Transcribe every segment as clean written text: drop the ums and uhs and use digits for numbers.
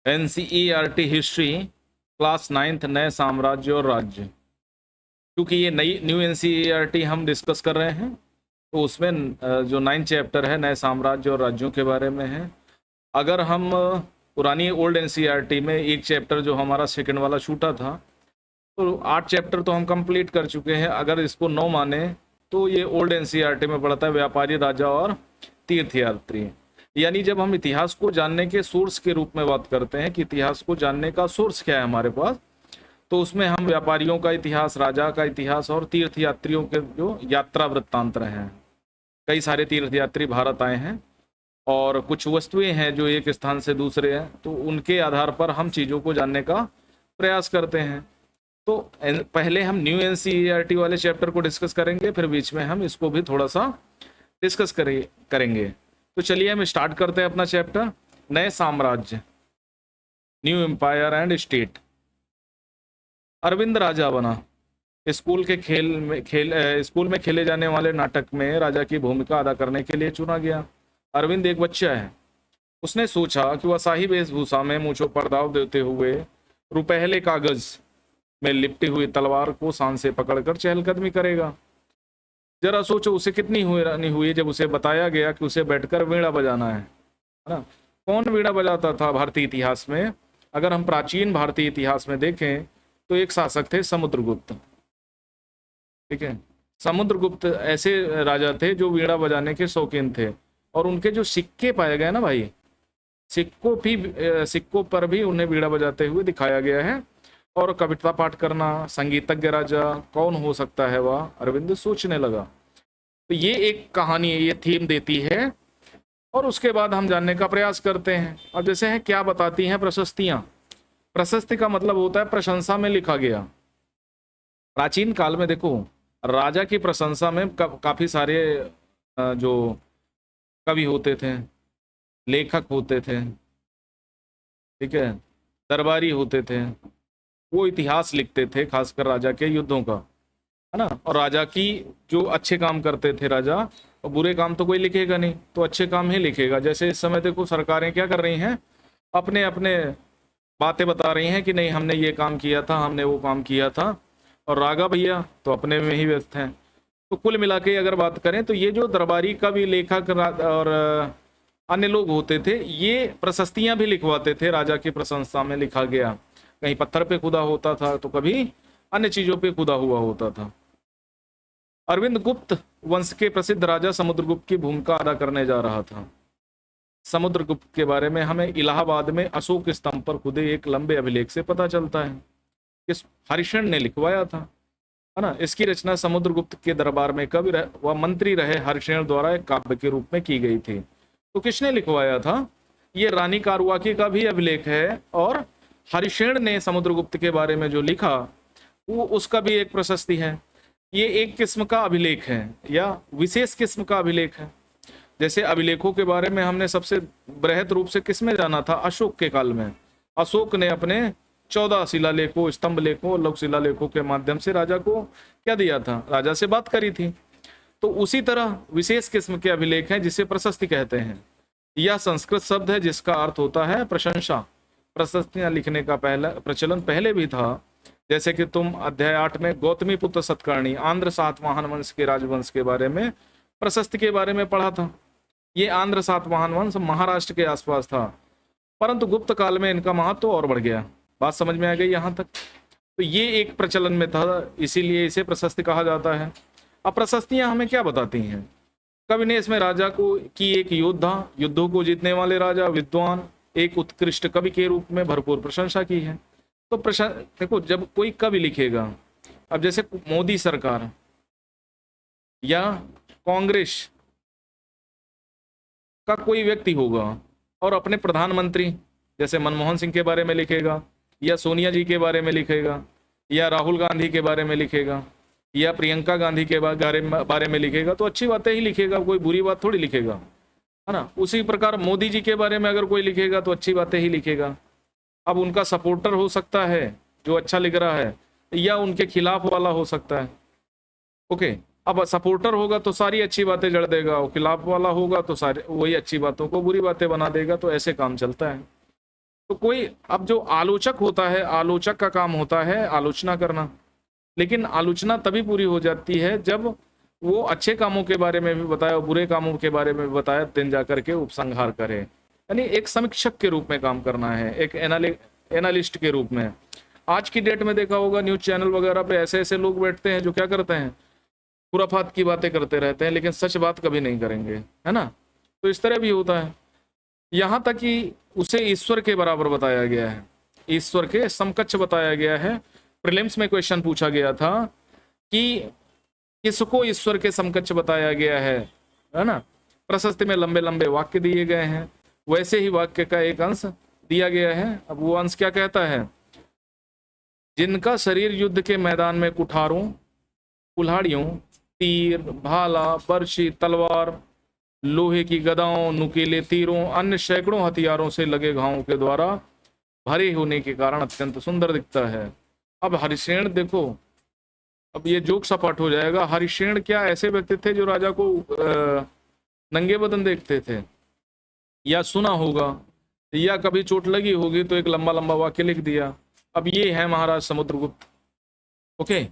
NCERT history class 9th नए साम्राज्य और राज्य। क्योंकि ये नई न्यू NCERT हम डिस्कस कर रहे हैं, तो उसमें जो 9th चैप्टर है नए साम्राज्य और राज्यों के बारे में है। अगर हम पुरानी ओल्ड NCERT में एक चैप्टर जो हमारा सेकंड वाला छूटा था, तो 8 चैप्टर तो हम कंप्लीट कर चुके हैं। अगर इसको 9 माने तो ये ओल्ड NCERT में पड़ता है व्यापारी, राजा और तीर्थयात्री। यानी जब हम इतिहास को जानने के सोर्स के रूप में बात करते हैं कि इतिहास को जानने का सोर्स क्या है हमारे पास, तो उसमें हम व्यापारियों का इतिहास, राजा का इतिहास और तीर्थयात्रियों के जो यात्रा वृत्तांत रहे हैं। कई सारे तीर्थयात्री भारत आए हैं और कुछ वस्तुएं हैं जो एक स्थान से दूसरे हैं, तो उनके आधार पर हम चीज़ों को जानने का प्रयास करते हैं। तो पहले हम न्यू NCERT वाले चैप्टर को डिस्कस करेंगे, फिर बीच में हम इसको भी थोड़ा सा डिस्कस करेंगे। तो चलिए हम स्टार्ट करते हैं अपना चैप्टर नए साम्राज्य, new empire and state. Arvind राजा बना। स्कूल में खेले जाने वाले नाटक में राजा की भूमिका अदा करने के लिए चुना गया। अरविंद एक बच्चा है। उसने सोचा कि वह शाही वेशभूषा में मूंछों पर दाव देते हुए रुपहले कागज में लिपटी हुई तलवार को शान से पकड़कर चहलकदमी करेगा। जरा सोचो उसे कितनी हैरानी हुई जब उसे बताया गया कि उसे बैठकर वीणा बजाना है ना। कौन वीणा बजाता था भारतीय इतिहास में? अगर हम प्राचीन भारतीय इतिहास में देखें तो एक शासक थे समुद्रगुप्त। ठीक है, समुद्रगुप्त ऐसे राजा थे जो वीणा बजाने के शौकीन थे, और उनके जो सिक्के पाए गए ना भाई, सिक्कों पर भी उन्हें वीणा बजाते हुए दिखाया गया है। और कविता पाठ करना, संगीतज्ञ राजा कौन हो सकता है वह, अरविंद सोचने लगा। तो ये एक कहानी, ये थीम देती है, और उसके बाद हम जानने का प्रयास करते हैं। अब जैसे है क्या बताती हैं प्रशस्तियां। प्रशस्ति का मतलब होता है प्रशंसा में लिखा गया। प्राचीन काल में देखो, राजा की प्रशंसा में काफी सारे जो कवि होते थे, लेखक होते थे, ठीक है, दरबारी होते थे, वो इतिहास लिखते थे, खासकर राजा के युद्धों का, है ना। और राजा की जो अच्छे काम करते थे राजा, और बुरे काम तो कोई लिखेगा नहीं, तो अच्छे काम ही लिखेगा। जैसे इस समय देखो सरकारें क्या कर रही हैं, अपने अपने बातें बता रही हैं कि नहीं हमने ये काम किया था, हमने वो काम किया था, और रागा भैया तो अपने में ही व्यस्त हैं। तो कुल मिला के अगर बात करें तो ये जो दरबारी कवि, लेखक और अन्य लोग होते थे, ये प्रशस्तियां भी लिखवाते थे। राजा की प्रशंसा में लिखा गया, कहीं पत्थर पे खुदा होता था तो कभी अन्य चीजों पे खुदा हुआ होता था। अरविंद गुप्त वंश के प्रसिद्ध राजा समुद्रगुप्त की भूमिका अदा करने जा रहा था। समुद्रगुप्त के बारे में हमें इलाहाबाद में अशोक स्तंभ पर खुदे एक लंबे अभिलेख से पता चलता है। इस हरिशण ने लिखवाया था, है ना। इसकी रचना समुद्रगुप्त के दरबार में कवि व मंत्री रहे हरिशण द्वारा एक काव्य के रूप में की गई थी। तो किसने लिखवाया था? ये रानी कारुआकी का भी अभिलेख है, और हरिशण ने समुद्रगुप्त के बारे में जो लिखा वो उसका भी एक प्रशस्ति है। ये एक किस्म का अभिलेख है या विशेष किस्म का अभिलेख है। जैसे अभिलेखों के बारे में हमने सबसे बृहद रूप से किसमें जाना था? अशोक के काल में। अशोक ने अपने 14 शिलालेखों, स्तंभ लेखों, लघु शिलालेखों के माध्यम से राजा को क्या दिया था? राजा से बात करी थी। तो उसी तरह विशेष किस्म के अभिलेख हैं जिसे प्रशस्ति कहते हैं। यह संस्कृत शब्द है जिसका अर्थ होता है प्रशंसा। प्रशस्तियां लिखने का पहला प्रचलन पहले भी था। जैसे कि तुम अध्याय 8 में गौतमी पुत्र सतकर्णी, आंध्र सातवाहन वंश के राजवंश के बारे में, प्रशस्ति के बारे में पढ़ा था। ये आंध्र सातवाहन वंश महाराष्ट्र के आसपास था, परंतु गुप्त काल में इनका महत्व और बढ़ गया। बात समझ में आ गई यहाँ तक? तो ये एक प्रचलन में था, इसीलिए इसे प्रशस्ति कहा जाता है। अब प्रशस्तियां हमें क्या बताती हैं? कवि ने इसमें राजा को की एक योद्धा, युद्धों को जीतने वाले राजा, विद्वान, एक उत्कृष्ट कवि के रूप में भरपूर प्रशंसा की है। तो देखो, जब कोई कवि लिखेगा, अब जैसे मोदी सरकार या कांग्रेस का कोई व्यक्ति होगा और अपने प्रधानमंत्री जैसे मनमोहन सिंह के बारे में लिखेगा, या सोनिया जी के बारे में लिखेगा, या राहुल गांधी के बारे में लिखेगा, या प्रियंका गांधी के बारे में लिखेगा, तो अच्छी बातें ही लिखेगा, कोई बुरी बात थोड़ी लिखेगा, है ना। उसी प्रकार मोदी जी के बारे में अगर कोई लिखेगा तो अच्छी बातें ही लिखेगा। अब उनका सपोर्टर हो सकता है जो अच्छा लिख रहा है, या उनके खिलाफ वाला हो सकता है। ओके, अब सपोर्टर होगा तो सारी अच्छी बातें जड़ देगा, और खिलाफ वाला होगा तो सारी वही अच्छी बातों को बुरी बातें बना देगा। तो ऐसे काम चलता है। तो कोई अब जो आलोचक होता है, आलोचक का काम होता है आलोचना करना, लेकिन आलोचना तभी पूरी हो जाती है जब वो अच्छे कामों के बारे में भी बताए और बुरे कामों के बारे में भी बताए, दिन जाकर के उपसंहार करे। यानी एक समीक्षक के रूप में काम करना है, एक एनालिस्ट के रूप में। आज की डेट में देखा होगा न्यूज चैनल वगैरह पे ऐसे ऐसे लोग बैठते हैं जो क्या करते हैं, खुराफात की बातें करते रहते हैं, लेकिन सच बात कभी नहीं करेंगे, है ना। तो इस तरह भी होता है। यहाँ तक कि उसे ईश्वर के बराबर बताया गया है, ईश्वर के समकक्ष बताया गया है। प्रीलिम्स में क्वेश्चन पूछा गया था कि किसको ईश्वर के समकक्ष बताया गया है ना। प्रशस्ति में लंबे लंबे वाक्य दिए गए हैं, वैसे ही वाक्य का एक अंश दिया गया है। अब वो अंश क्या कहता है, जिनका शरीर युद्ध के मैदान में कुठारों, कुल्हाड़ियों, तीर, भाला, बर्छी, तलवार, लोहे की गदाओं, नुकीले तीरों, अन्य सैकड़ों हथियारों से लगे घावों के द्वारा भरे होने के कारण अत्यंत सुंदर दिखता है। अब हरिसेन देखो, अब ये जोक सपाट हो जाएगा। हरिसेन क्या ऐसे व्यक्ति थे जो राजा को नंगे बदन देखते थे, या सुना होगा, या कभी चोट लगी होगी तो एक लंबा लंबा वाक्य लिख दिया। अब ये है महाराज समुद्रगुप्त। ओके,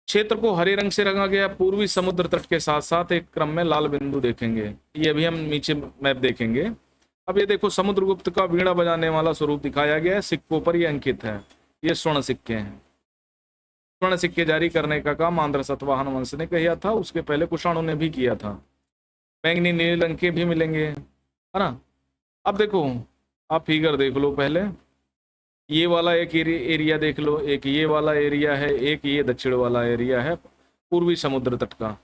क्षेत्र को हरे रंग से रंगा गया। पूर्वी समुद्र तट के साथ साथ एक क्रम में लाल बिंदु देखेंगे, ये अभी हम नीचे मैप देखेंगे। अब ये देखो समुद्रगुप्त का वीणा बजाने वाला स्वरूप दिखाया गया है, सिक्कों पर ये अंकित है, ये स्वर्ण सिक्के हैं। स्वर्ण सिक्के जारी करने का काम आंध्र सतवाहन वंश ने किया था, उसके पहले कुषाणों ने भी किया था। बैंगनी नीले रंग के भी मिलेंगे, है ना। अब देखो आप फिगर देख लो, पहले ये वाला एक एरिया देख लो, एक ये वाला एरिया है, एक ये दक्षिण वाला एरिया है पूर्वी समुद्र तट का।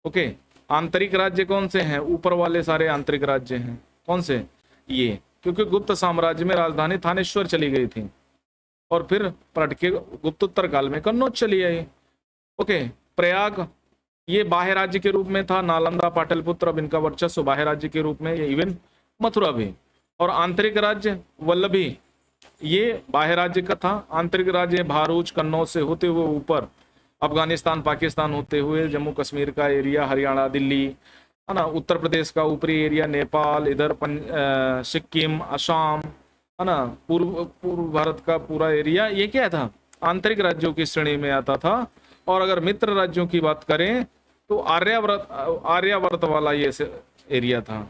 ओके, आंतरिक राज्य कौन से हैं, ऊपर वाले सारे आंतरिक राज्य हैं। कौन से, ये, क्योंकि गुप्त साम्राज्य में राजधानी थानेश्वर चली गई थी और फिर पलट के गुप्तोत्तर काल में कन्नौज चली आई। ओके, प्रयाग ये बाह्य राज्य के रूप में था, नालंदा, पाटलिपुत्र, अब इनका वर्चस्व बाह्य राज्य के रूप में, ये इवन मथुरा भी। और आंतरिक राज्य वल्लभी, ये बाह्य राज्य का था। आंतरिक राज्य भारूच, कन्नौज से होते हुए ऊपर अफगानिस्तान, पाकिस्तान होते हुए जम्मू कश्मीर का एरिया, हरियाणा, दिल्ली, है ना, उत्तर प्रदेश का ऊपरी एरिया, नेपाल, इधर सिक्किम, असम, है ना, पूर्व भारत का पूरा एरिया, ये क्या था, आंतरिक राज्यों की श्रेणी में आता था। और अगर मित्र राज्यों की बात करें तो आर्यावर्त वाला ये एरिया था।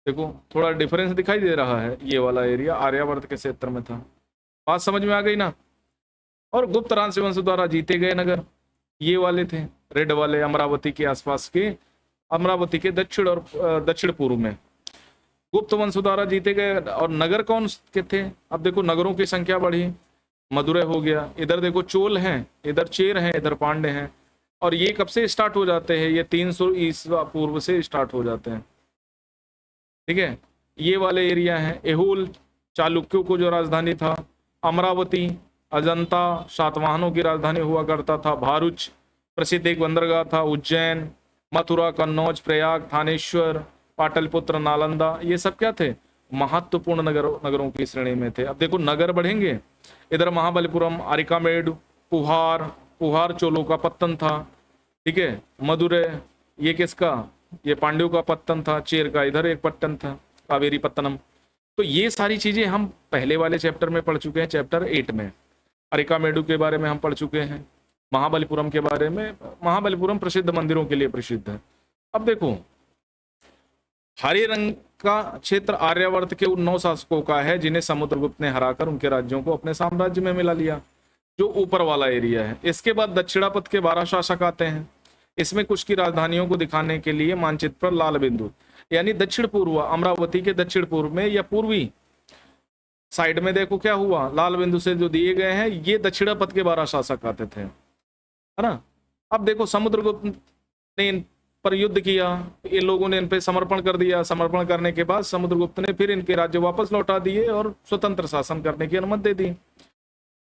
देखो थोड़ा डिफरेंस दिखाई दे रहा है, ये वाला एरिया आर्यावर्त के क्षेत्र में था। बात समझ में आ गई ना। और गुप्त राजवंश द्वारा जीते गए नगर ये वाले थे, रेड वाले, अमरावती के आसपास के, अमरावती के दक्षिण और दक्षिण पूर्व में गुप्त वंश द्वारा जीते गए। और नगर कौन के थे, अब देखो नगरों की संख्या बढ़ी, मदुरै हो गया, इधर देखो चोल हैं, इधर चेर हैं, इधर पांडे हैं। और ये कब से स्टार्ट हो जाते हैं, ये 300 ईसा पूर्व से स्टार्ट हो जाते हैं। ठीक है, ये वाले एरिया हैं। एहुल चालुक्यों को जो राजधानी था, अमरावती, अजंता सातवाहनों की राजधानी हुआ करता था, भारूच प्रसिद्ध एक बंदरगाह था, उज्जैन, मथुरा, कन्नौज, प्रयाग, थानेश्वर, पाटलिपुत्र, नालंदा, ये सब क्या थे, महत्वपूर्ण नगरों की श्रेणी में थे। अब देखो नगर बढ़ेंगे, इधर महाबलीपुरम, अरिकामेड, पुहार चोलों का पत्तन था। ठीक है, मदुरै ये किसका, ये पांड्यों का पत्तन था। चेर का इधर एक पट्टन था, कावेरी पत्तनम। तो ये सारी चीजें हम पहले वाले चैप्टर में पढ़ चुके हैं, चैप्टर 8 में। अरिकामेडु के बारे में हम पढ़ चुके हैं, महाबलीपुरम के बारे में। महाबलीपुरम प्रसिद्ध मंदिरों के लिए प्रसिद्ध है। अब देखो हरे रंग का क्षेत्र आर्यावर्त के उन 9 शासकों का है जिन्हें समुद्रगुप्त ने हराकर उनके राज्यों को अपने साम्राज्य में मिला लिया, जो ऊपर वाला एरिया है। इसके बाद दक्षिणापथ के 12 शासक आते हैं। इसमें कुछ की राजधानियों को दिखाने के लिए मानचित्र पर लाल बिंदु, यानी दक्षिण पूर्व, अमरावती के दक्षिण पूर्व में या पूर्वी साइड में देखो क्या हुआ, लाल बिंदु से जो दिए गए हैं, ये दक्षिणापथ के 12 शासक आते थे, है ना। अब देखो समुद्रगुप्त ने इन पर युद्ध किया, ये लोगों ने इन पे समर्पण कर दिया। समर्पण करने के बाद समुद्रगुप्त ने फिर इनके राज्य वापस लौटा दिए और स्वतंत्र शासन करने की अनुमति दे दी।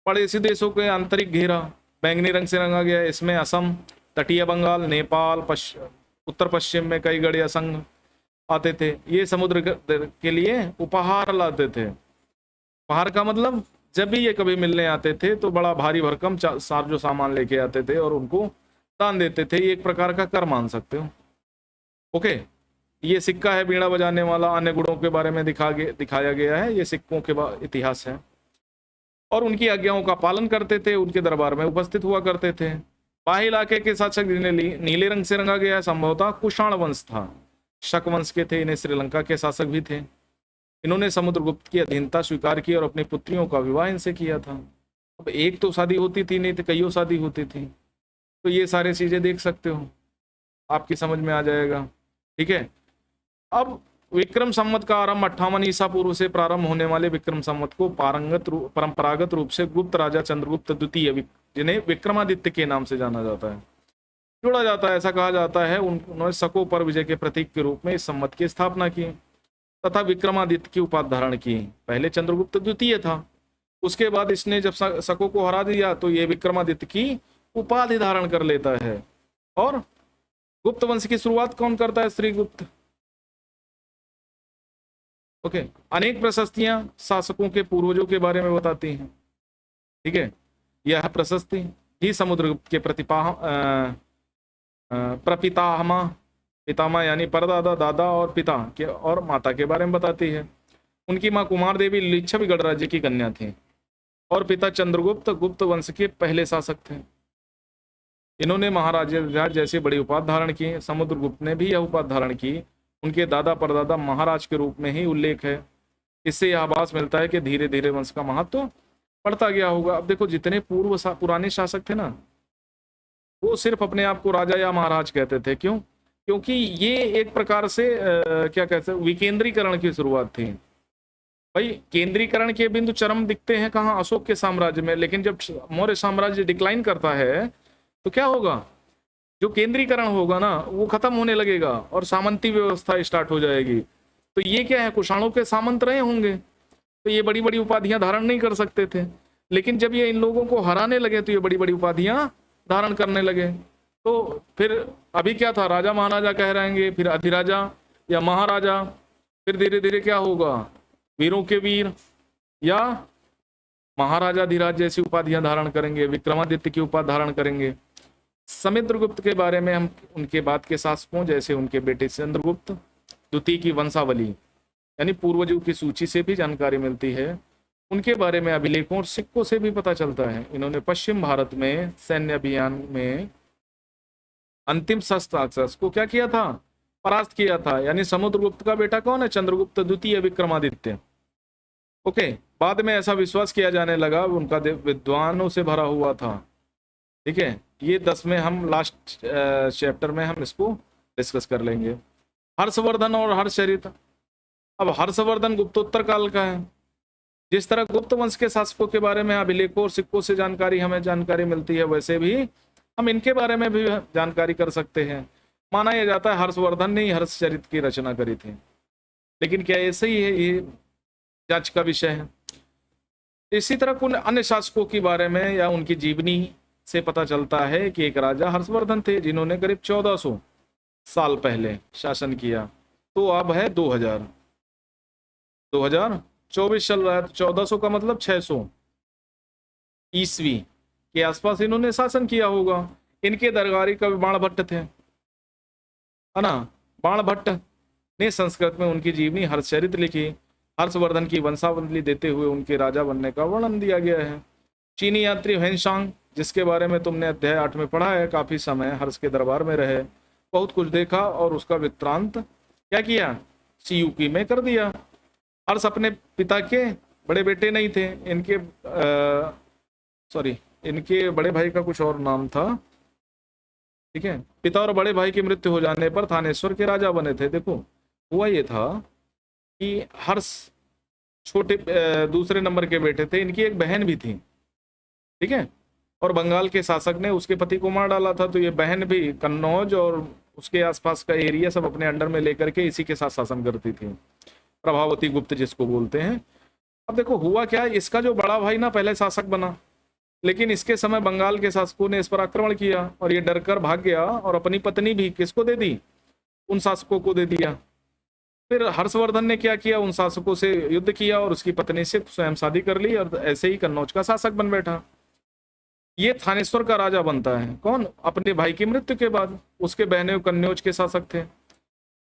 पड़ोसी देशों के आंतरिक घेरा बैंगनी रंग से रंगा गया, इसमें असम, तटीय बंगाल, नेपाल, उत्तर पश्चिम में कई गढ़िया संघ आते थे। ये समुद्र के लिए उपहार लाते थे। उपहार का मतलब जब भी ये कभी मिलने आते थे तो बड़ा भारी भरकम जो सामान लेके आते थे और उनको दान देते थे। ये एक प्रकार का कर मान सकते हो। ओके, ये सिक्का है बीड़ा बजाने वाला, अन्य गुणों के बारे में दिखाया गया है। ये सिक्कों के इतिहास है। और उनकी आज्ञाओं का पालन करते थे, उनके दरबार में उपस्थित हुआ करते थे। बाह्य इलाके के शासक जिन्हें नीले रंग से रंगा गया है, संभवतः कुषाण वंश था, शक वंश के थे। इन्हें श्रीलंका के शासक भी थे। इन्होंने समुद्रगुप्त की अधीनता स्वीकार की और अपनी पुत्रियों का विवाह इनसे किया था। अब एक तो शादी होती थी नहीं तो कईयों शादी होती थी। तो ये सारी चीजें देख सकते हो, आपकी समझ में आ जाएगा। ठीक है। अब विक्रम संवत का आरंभ 58 ईसा पूर्व से प्रारंभ होने वाले विक्रम संवत को परंपरागत रूप से गुप्त राजा चंद्रगुप्त द्वितीय, जिन्हें विक्रमादित्य के नाम से जाना जाता है, जोड़ा जाता है। ऐसा कहा जाता है उन्होंने शकों पर विजय के प्रतीक के रूप में इस संवत की स्थापना की तथा विक्रमादित्य की उपाधि धारण की। पहले चंद्रगुप्त द्वितीय था, उसके बाद इसने जब शकों को हरा दिया तो ये विक्रमादित्य की उपाधि धारण कर लेता है। और गुप्त वंश की शुरुआत कौन करता है? श्रीगुप्त। ओके। अनेक प्रशस्तियां शासकों के पूर्वजों के बारे में बताती हैं। ठीक है। यह प्रशस्ति ही समुद्रगुप्त के प्रपितामह, पितामह यानी परदादा, दादा और पिता के और माता के बारे में बताती है। उनकी मां कुमार देवी लिच्छवी गणराज्य की कन्या थी और पिता चंद्रगुप्त गुप्त वंश के पहले शासक थे। इन्होंने महाराज जैसी बड़ी उपाधि धारण की। समुद्रगुप्त ने भी यह उपाधि धारण की। उनके दादा परदादा महाराज के रूप में ही उल्लेख है। इससे यह आभास मिलता है कि धीरे धीरे वंश का महत्व बढ़ता गया होगा। अब देखो, जितने पुराने शासक थे ना, वो सिर्फ अपने आप को राजा या महाराज कहते थे। क्यों? क्योंकि ये एक प्रकार से क्या कहते हैं, विकेंद्रीकरण की शुरुआत थी। भाई, केंद्रीकरण के बिंदु चरम दिखते हैं कहाँ? अशोक के साम्राज्य में। लेकिन जब मौर्य साम्राज्य डिक्लाइन करता है तो क्या होगा? जो केंद्रीकरण होगा ना, वो खत्म होने लगेगा और सामंती व्यवस्था स्टार्ट हो जाएगी। तो ये क्या है, कुषाणों के सामंत रहे होंगे, तो ये बड़ी बड़ी उपाधियां धारण नहीं कर सकते थे। लेकिन जब ये इन लोगों को हराने लगे तो ये बड़ी बड़ी उपाधियां धारण करने लगे। तो फिर अभी क्या था, राजा महाराजा कह रहेंगे, फिर अधिराजा या महाराजा, फिर धीरे धीरे क्या होगा, वीरों के वीर या महाराजा अधिराज जैसी उपाधियां धारण करेंगे, विक्रमादित्य की उपाधि धारण करेंगे। समुद्रगुप्त के बारे में हम उनके बाद के शासकों जैसे उनके बेटे चंद्रगुप्त द्वितीय की वंशावली यानी पूर्वजों की सूची से भी जानकारी मिलती है। उनके बारे में अभिलेखों और सिक्कों से भी पता चलता है। इन्होंने पश्चिम भारत में सैन्य अभियान में अंतिम शस्त्र राक्षस को क्या किया था? परास्त किया था। यानी समुद्रगुप्त का बेटा कौन है? चंद्रगुप्त द्वितीय विक्रमादित्य। ओके। बाद में ऐसा विश्वास किया जाने लगा उनका विद्वानों से भरा हुआ था। ठीक है। ये 10 में हम लास्ट चैप्टर में हम इसको डिस्कस कर लेंगे। हर्षवर्धन और हर्षचरित। अब हर्षवर्धन गुप्तोत्तर काल का है। जिस तरह गुप्त वंश के शासकों के बारे में अभिलेखों और सिक्कों से हमें जानकारी मिलती है, वैसे भी हम इनके बारे में भी जानकारी कर सकते हैं। माना यह जाता है हर्षवर्धन ने ही हर्षचरित की रचना करी थी। लेकिन क्या ऐसे ही है? ये जांच का विषय है। इसी तरह कुछ अन्य शासकों के बारे में या उनकी जीवनी से पता चलता है कि एक राजा हर्षवर्धन थे जिन्होंने करीब 1400 साल पहले शासन किया। तो अब है 2024 चल रहा है, तो 1400 का मतलब 600 ईस्वी के आसपास इन्होंने शासन किया होगा। इनके दरबारी कवि बाणभट्ट थे, है ना। बाणभट्ट ने संस्कृत में उनकी जीवनी हर्षचरित लिखी। हर्षवर्धन की वंशावली देते हुए उनके राजा बनने का वर्णन दिया गया है। चीनी यात्री ह्वेनसांग, जिसके बारे में तुमने अध्याय 8 में पढ़ा है, काफी समय हर्ष के दरबार में रहे, बहुत कुछ देखा और उसका वृत्तांत क्या किया? सीयूकी में कर दिया। हर्ष अपने पिता के बड़े बेटे नहीं थे। इनके बड़े भाई का कुछ और नाम था। ठीक है। पिता और बड़े भाई की मृत्यु हो जाने पर थानेश्वर के राजा बने थे। देखो, हुआ ये था कि हर्ष छोटे दूसरे नंबर के बेटे थे। इनकी एक बहन भी थी। ठीक है। और बंगाल के शासक ने उसके पति को मार डाला था। तो ये बहन भी कन्नौज और उसके आसपास का एरिया सब अपने अंडर में लेकर के इसी के साथ शासन करती थी। प्रभावती गुप्त जिसको बोलते हैं। अब देखो हुआ क्या, इसका जो बड़ा भाई ना पहले शासक बना, लेकिन इसके समय बंगाल के शासकों ने इस पर आक्रमण किया और ये डरकर भाग गया और अपनी पत्नी भी किसको दे दी? उन शासकों को दे दिया। फिर हर्षवर्धन ने क्या किया? उन शासकों से युद्ध किया और उसकी पत्नी से स्वयं शादी कर ली और ऐसे ही कन्नौज का शासक बन बैठा। ये थानेश्वर का राजा बनता है। कौन? अपने भाई की मृत्यु के बाद। उसके बहने कन्नौज के शासक थे।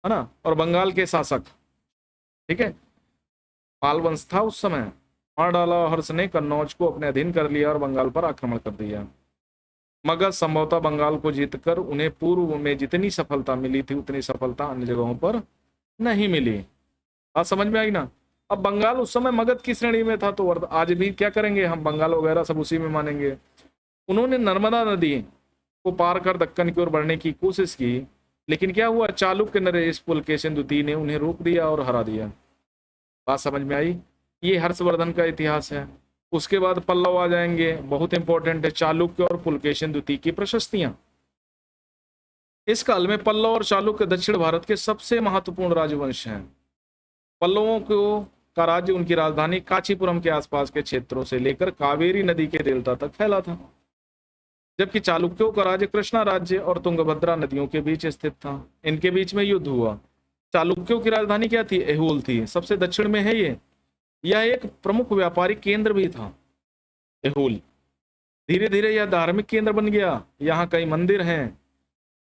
है ना, और बंगाल के शासक, ठीक है, पाल वंश था उस समय, मार डाला। हर्ष ने कन्नौज को अपने अधीन कर लिया और बंगाल पर आक्रमण कर दिया। मगध संभवतः बंगाल को जीतकर उन्हें पूर्व में जितनी सफलता मिली थी उतनी सफलता अन्य जगहों पर नहीं मिली। बात समझ में आई ना। अब बंगाल उस समय मगध की श्रेणी में था, तो आज भी क्या करेंगे हम, बंगाल वगैरह सब उसी में मानेंगे। उन्होंने नर्मदा नदी को पार कर दक्कन की ओर बढ़ने की कोशिश की, लेकिन क्या हुआ, चालुक्य नरेश पुलकेशिन द्वितीय ने उन्हें रोक दिया और हरा दिया। बात समझ में आई। ये हर्षवर्धन का इतिहास है। उसके बाद पल्लव आ जाएंगे, बहुत इंपॉर्टेंट है, चालुक्य और पुलकेशिन द्वितीय की प्रशस्तियां। इस काल में पल्लव और चालुक्य दक्षिण भारत के सबसे महत्वपूर्ण राजवंश हैं। पल्लवों को का राज्य उनकी राजधानी कांचीपुरम के आसपास के क्षेत्रों से लेकर कावेरी नदी के डेल्टा तक फैला था, जबकि चालुक्यों का राज्य कृष्णा राज्य और तुंगभद्रा नदियों के बीच स्थित था। इनके बीच में युद्ध हुआ। चालुक्यों की राजधानी क्या थी, ऐहोल थी, सबसे दक्षिण में है ये। यह एक प्रमुख व्यापारिक केंद्र भी था ऐहोल। धीरे धीरे यह धार्मिक केंद्र बन गया, यहाँ कई मंदिर हैं।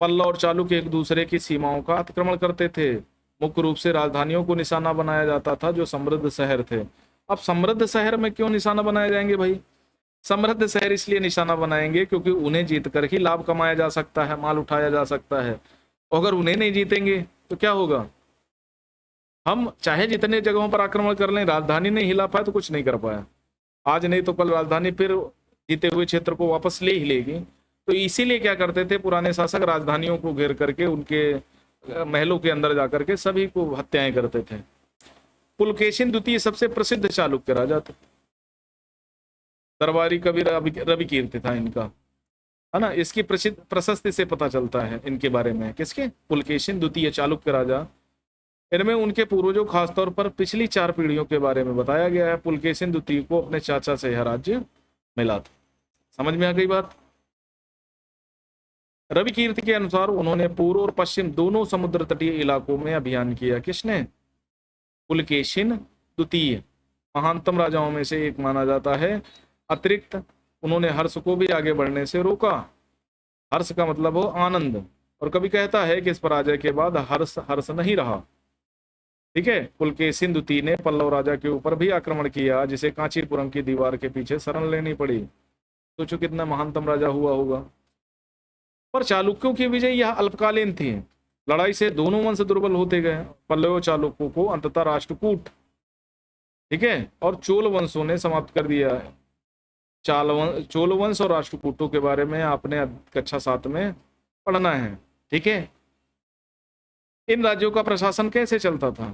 पल्लव और चालुक्य एक दूसरे की सीमाओं का अतिक्रमण करते थे। मुख्य रूप से राजधानियों को निशाना बनाया जाता था जो समृद्ध शहर थे। अब समृद्ध शहर में क्यों निशाना बनाए जाएंगे भाई, समृद्ध शहर इसलिए निशाना बनाएंगे क्योंकि उन्हें जीत कर ही लाभ कमाया जा सकता है, माल उठाया जा सकता है। अगर उन्हें नहीं जीतेंगे तो क्या होगा, हम चाहे जितने जगहों पर आक्रमण कर लें, राजधानी नहीं हिला पाए तो कुछ नहीं कर पाया। आज नहीं तो कल राजधानी फिर जीते हुए क्षेत्र को वापस ले ही लेगी। तो इसीलिए क्या करते थे पुराने शासक, राजधानियों को घेर करके उनके महलों के अंदर जाकर के सभी को हत्याएं करते थे। पुलकेशिन द्वितीय सबसे प्रसिद्ध चालुक्य राजा थे। दरबारी कवि रवि कीर्ति था इनका, है ना। इसकी प्रसिद्ध प्रशस्ति से पता चलता है इनके बारे में, किसके, पुलकेशिन द्वितीय चालुक्य राजा। इनमें उनके पूर्वजों, खासतौर पर पिछली 4 पीढ़ियों के बारे में बताया गया है। पुलकेशिन द्वितीय को अपने चाचा से यह राज्य मिला था। समझ में आ गई बात। रवि कीर्ति के अनुसार उन्होंने पूर्व और पश्चिम दोनों समुद्र तटीय इलाकों में अभियान किया। किसने, पुलकेशिन द्वितीय महानतम राजाओं में से एक माना जाता है। अतिरिक्त उन्होंने हर्ष को भी आगे बढ़ने से रोका। हर्ष का मतलब हो आनंद, और कभी कहता है कि इस पराजय के बाद हर्ष नहीं रहा। ठीक है, पुलकेशिन द्वितीय ने पल्लव राजा के ऊपर भी आक्रमण किया, जिसे कांचीपुरम की दीवार के पीछे शरण लेनी पड़ी। सोचो कितना महानतम राजा हुआ होगा। पर चालुक्यों की विजय यह अल्पकालीन थी। लड़ाई से दोनों वंश दुर्बल होते गए। पल्लव चालुक्यों को अंततः राष्ट्रकूट, ठीक है, और चोल वंशों ने समाप्त कर दिया। चोल वंश और राष्ट्रकूटों के बारे में आपने कक्षा 7 में पढ़ना है। ठीक है, इन राज्यों का प्रशासन कैसे चलता था।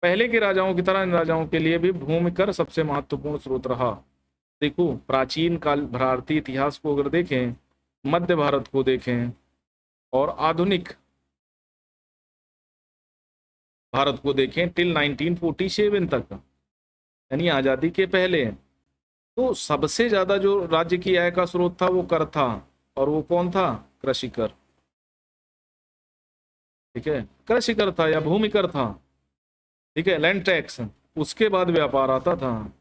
पहले के राजाओं की तरह इन राजाओं के लिए भी भूमि कर सबसे महत्वपूर्ण स्रोत रहा। देखो, प्राचीन काल भारतीय इतिहास को अगर देखें, मध्य भारत को देखें और आधुनिक भारत को देखें टिल 1947 तक, यानी आजादी के पहले, तो सबसे ज्यादा जो राज्य की आय का स्रोत था वो कर था। और वो कौन था, कृषि कर। ठीक है, कृषि कर था या भूमि कर था। ठीक है, लैंड टैक्स। उसके बाद व्यापार आता था।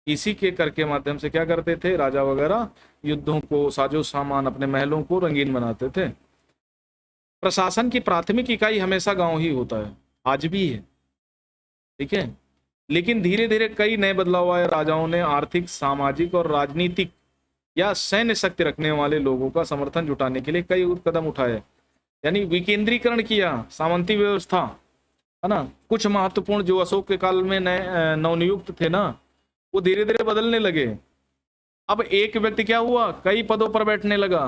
इसी के कर के माध्यम से क्या करते थे राजा वगैरह, युद्धों को, साजो सामान, अपने महलों को रंगीन बनाते थे। प्रशासन की प्राथमिक इकाई हमेशा गांव ही होता है, आज भी है। ठीक है, लेकिन धीरे धीरे कई नए बदलाव आए। राजाओं ने आर्थिक, सामाजिक और राजनीतिक या सैन्य शक्ति रखने वाले लोगों का समर्थन जुटाने के लिए कई कदम उठाए, यानी विकेंद्रीकरण किया, सामंती व्यवस्था, है ना। कुछ महत्वपूर्ण जो अशोक के काल में नए नवनियुक्त थे ना, वो धीरे धीरे बदलने लगे। अब एक व्यक्ति क्या हुआ, कई पदों पर बैठने लगा।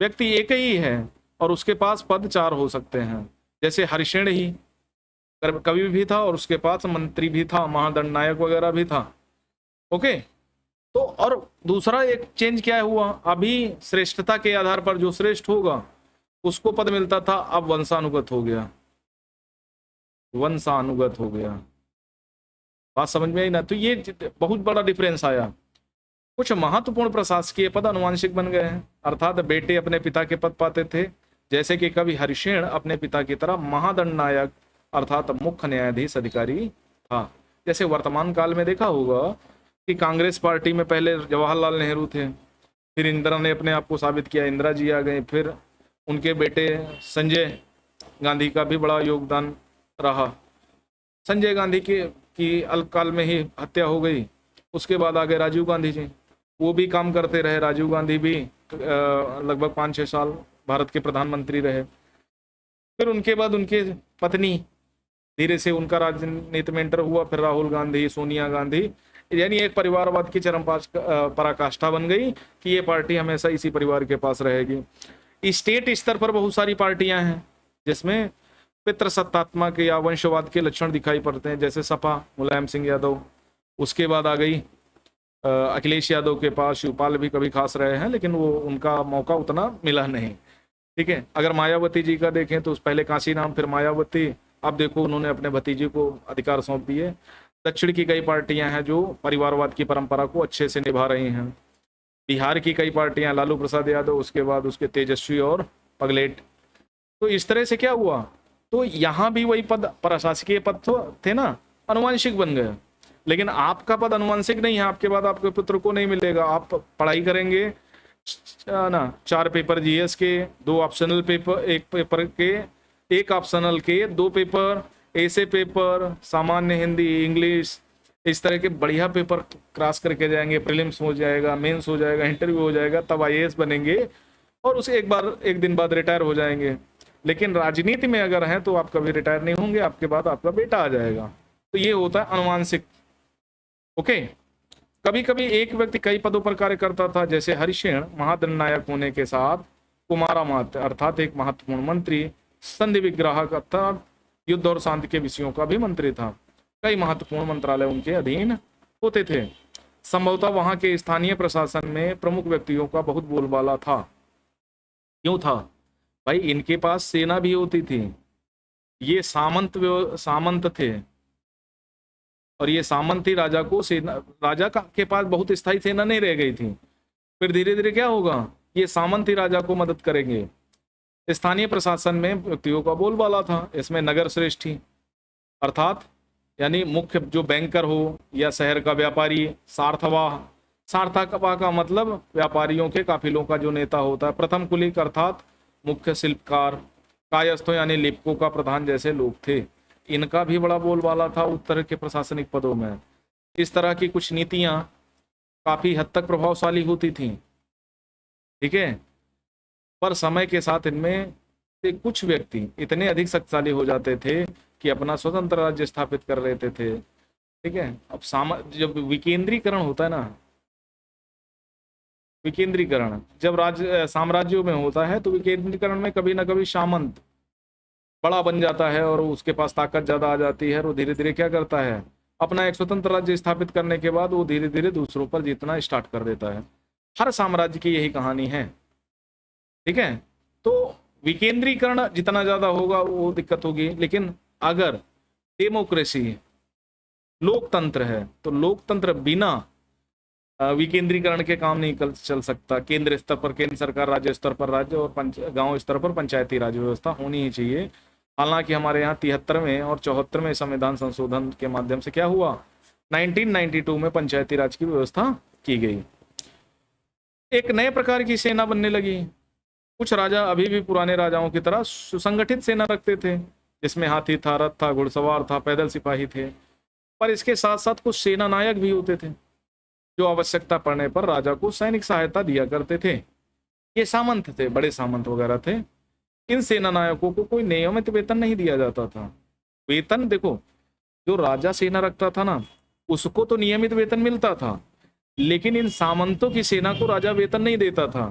व्यक्ति एक ही है और उसके पास पद 4 हो सकते हैं। जैसे हरिशेण ही कवि भी था और उसके पास मंत्री भी था, महादंड नायक वगैरह भी था। ओके, तो और दूसरा एक चेंज क्या हुआ, अभी श्रेष्ठता के आधार पर जो श्रेष्ठ होगा उसको पद मिलता था, अब वंशानुगत हो गया, वंशानुगत हो गया। बात समझ में आई ना। तो ये बहुत बड़ा डिफरेंस आया। कुछ महत्वपूर्ण प्रशासकीय पद अनुवांशिक बन गए हैं, अर्थात बेटे अपने पिता के पद पाते थे। जैसे कि कवि हरिशेण अपने पिता की तरह महादंड नायक अर्थात मुख्य न्यायाधीश अधिकारी था। जैसे वर्तमान काल में देखा होगा कि कांग्रेस पार्टी में पहले जवाहरलाल नेहरू थे, फिर इंदिरा ने अपने आप को साबित किया, इंदिरा जी आ गए, फिर उनके बेटे संजय गांधी का भी बड़ा योगदान रहा। संजय गांधी की अल्पकाल में ही हत्या हो गई। उसके बाद आ गए राजीव गांधी जी, वो भी काम करते रहे। राजीव गांधी भी लगभग 5-6 साल भारत के प्रधानमंत्री रहे। फिर उनके बाद उनके पत्नी, धीरे से उनका राजनीति में एंटर हुआ। फिर राहुल गांधी, सोनिया गांधी, यानी एक परिवारवाद की चरम पराकाष्ठा बन गई कि ये पार्टी हमेशा इसी परिवार के पास रहेगी। स्टेट स्तर पर बहुत सारी पार्टियां हैं जिसमें पितृसत्तात्मक या वंशवाद के लक्षण दिखाई पड़ते हैं, जैसे सपा, मुलायम सिंह यादव। उसके बाद आ गई अखिलेश यादव के पास, शिवपाल भी कभी खास रहे हैं, लेकिन वो उनका मौका उतना मिला नहीं। ठीक है, अगर मायावती जी का देखें तो पहले काशी नाम, फिर मायावती, अब देखो उन्होंने अपने भतीजे को अधिकार सौंप दिए। दक्षिण की कई पार्टियां हैं जो परिवारवाद की परंपरा को अच्छे से निभा रही हैं। बिहार की कई पार्टियां, लालू प्रसाद यादव, उसके बाद उसके तेजस्वी और पगलेट। तो इस तरह से क्या हुआ, तो यहाँ भी वही पद, प्रशासकीय पद थे ना, अनुवांशिक बन गए। लेकिन आपका पद अनुवांशिक नहीं है, आपके बाद आपके पुत्र को नहीं मिलेगा। आप पढ़ाई करेंगे ना, 4 पेपर जीएस के, 2 ऑप्शनल पेपर, एक ऑप्शनल के 2 पेपर, ऐसे पेपर, सामान्य हिंदी, इंग्लिश, इस तरह के बढ़िया पेपर क्रॉस करके जाएंगे, प्रीलिम्स हो जाएगा, मेंस हो जाएगा, इंटरव्यू हो जाएगा, तब आईएएस बनेंगे और उसे एक दिन बाद रिटायर हो जाएंगे। लेकिन राजनीति में अगर हैं तो आप कभी रिटायर नहीं होंगे, आपके बाद आपका बेटा आ जाएगा। तो ये होता है अनुवांशिक। ओके, कभी कभी एक व्यक्ति कई पदों पर कार्य करता था, जैसे हरिशेन महादंडनायक होने के साथ कुमारामात्य अर्थात एक महत्वपूर्ण मंत्री, संधि विग्राहक अर्थात युद्ध और शांति के विषयों का भी मंत्री था। कई महत्वपूर्ण मंत्रालय उनके अधीन होते थे। संभवतः वहां के स्थानीय प्रशासन में प्रमुख व्यक्तियों का बहुत बोलबाला था। क्यों था भाई? इनके पास सेना भी होती थी। ये सामंत थे, और ये सामंती राजा को राजा के पास बहुत स्थायी सेना नहीं रह गई थी। फिर धीरे धीरे क्या होगा, ये सामंती राजा को मदद करेंगे। स्थानीय प्रशासन में व्यक्तियों का बोलबाला था। इसमें नगर श्रेष्ठी अर्थात यानी मुख्य जो बैंकर हो या शहर का व्यापारी, सार्थवाह, सार्थकवाह का मतलब व्यापारियों के काफिलों का जो नेता होता है, प्रथम कुलिक अर्थात मुख्य शिल्पकार, कायस्थों यानी लिपकों का प्रधान जैसे लोग थे। इनका भी बड़ा बोलबाला था उत्तर के प्रशासनिक पदों में। इस तरह की कुछ नीतियां काफी हद तक प्रभावशाली होती थीं। ठीक है, पर समय के साथ इनमें से कुछ व्यक्ति इतने अधिक शक्तिशाली हो जाते थे कि अपना स्वतंत्र राज्य स्थापित कर लेते थे। ठीक है, अब जब विकेंद्रीकरण होता है ना, विकेंद्रीकरण जब साम्राज्यों में होता है तो विकेंद्रीकरण में कभी ना कभी सामंत बड़ा बन जाता है और उसके पास ताकत ज्यादा आ जाती है, और वो धीरे धीरे क्या करता है, अपना एक स्वतंत्र राज्य स्थापित करने के बाद वो धीरे धीरे दूसरों पर जीतना स्टार्ट कर देता है। हर साम्राज्य की यही कहानी है। ठीक है, तो विकेंद्रीकरण जितना ज्यादा होगा वो दिक्कत होगी। लेकिन अगर डेमोक्रेसी, लोकतंत्र है, तो लोकतंत्र बिना विकेंद्रीकरण के काम नहीं चल सकता। केंद्र स्तर पर केंद्र सरकार, राज्य स्तर पर राज्य, और गांव स्तर पर पंचायती राज व्यवस्था होनी ही चाहिए। हालांकि हमारे यहाँ 73वें और 74वें संविधान संशोधन के माध्यम से क्या हुआ, 1992 में पंचायती राज की व्यवस्था की गई। एक नए प्रकार की सेना बनने लगी। कुछ राजा अभी भी पुराने राजाओं की तरह सुसंगठित सेना रखते थे, जिसमें हाथी था, रथ था, घुड़सवार था, पैदल सिपाही थे। पर इसके साथ साथ कुछ सेना नायक भी होते थे जो आवश्यकता पड़ने पर राजा को सैनिक सहायता दिया करते थे। ये सामंत थे, बड़े सामंत वगैरह थे। इन सेना नायकों को कोई नियमित वेतन नहीं दिया जाता था। वेतन देखो, जो राजा सेना रखता था ना, उसको तो नियमित वेतन मिलता था, लेकिन इन सामंतों की सेना को राजा वेतन नहीं देता था।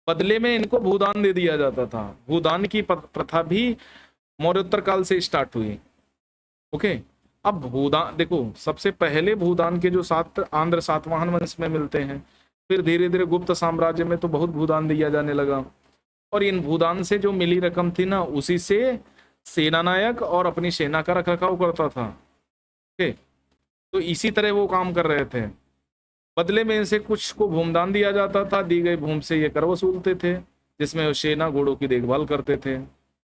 बदले में इनको भूदान दे दिया जाता था। भूदान की प्रथा भी मौर्योत्तर काल से स्टार्ट हुई। ओके, अब भूदान देखो, सबसे पहले भूदान के जो आंध्र सातवाहन वंश में मिलते हैं, फिर धीरे धीरे गुप्त साम्राज्य में तो बहुत भूदान दिया जाने लगा, और इन भूदान से जो मिली रकम थी ना, उसी से सेना नायक और अपनी सेना का रखरखाव करता था। ओके, तो इसी तरह वो काम कर रहे थे। बदले में इनसे कुछ को भूमदान दिया जाता था। दी गई भूमि से ये कर वसूलते थे, जिसमें सेना घोड़ों की देखभाल करते थे।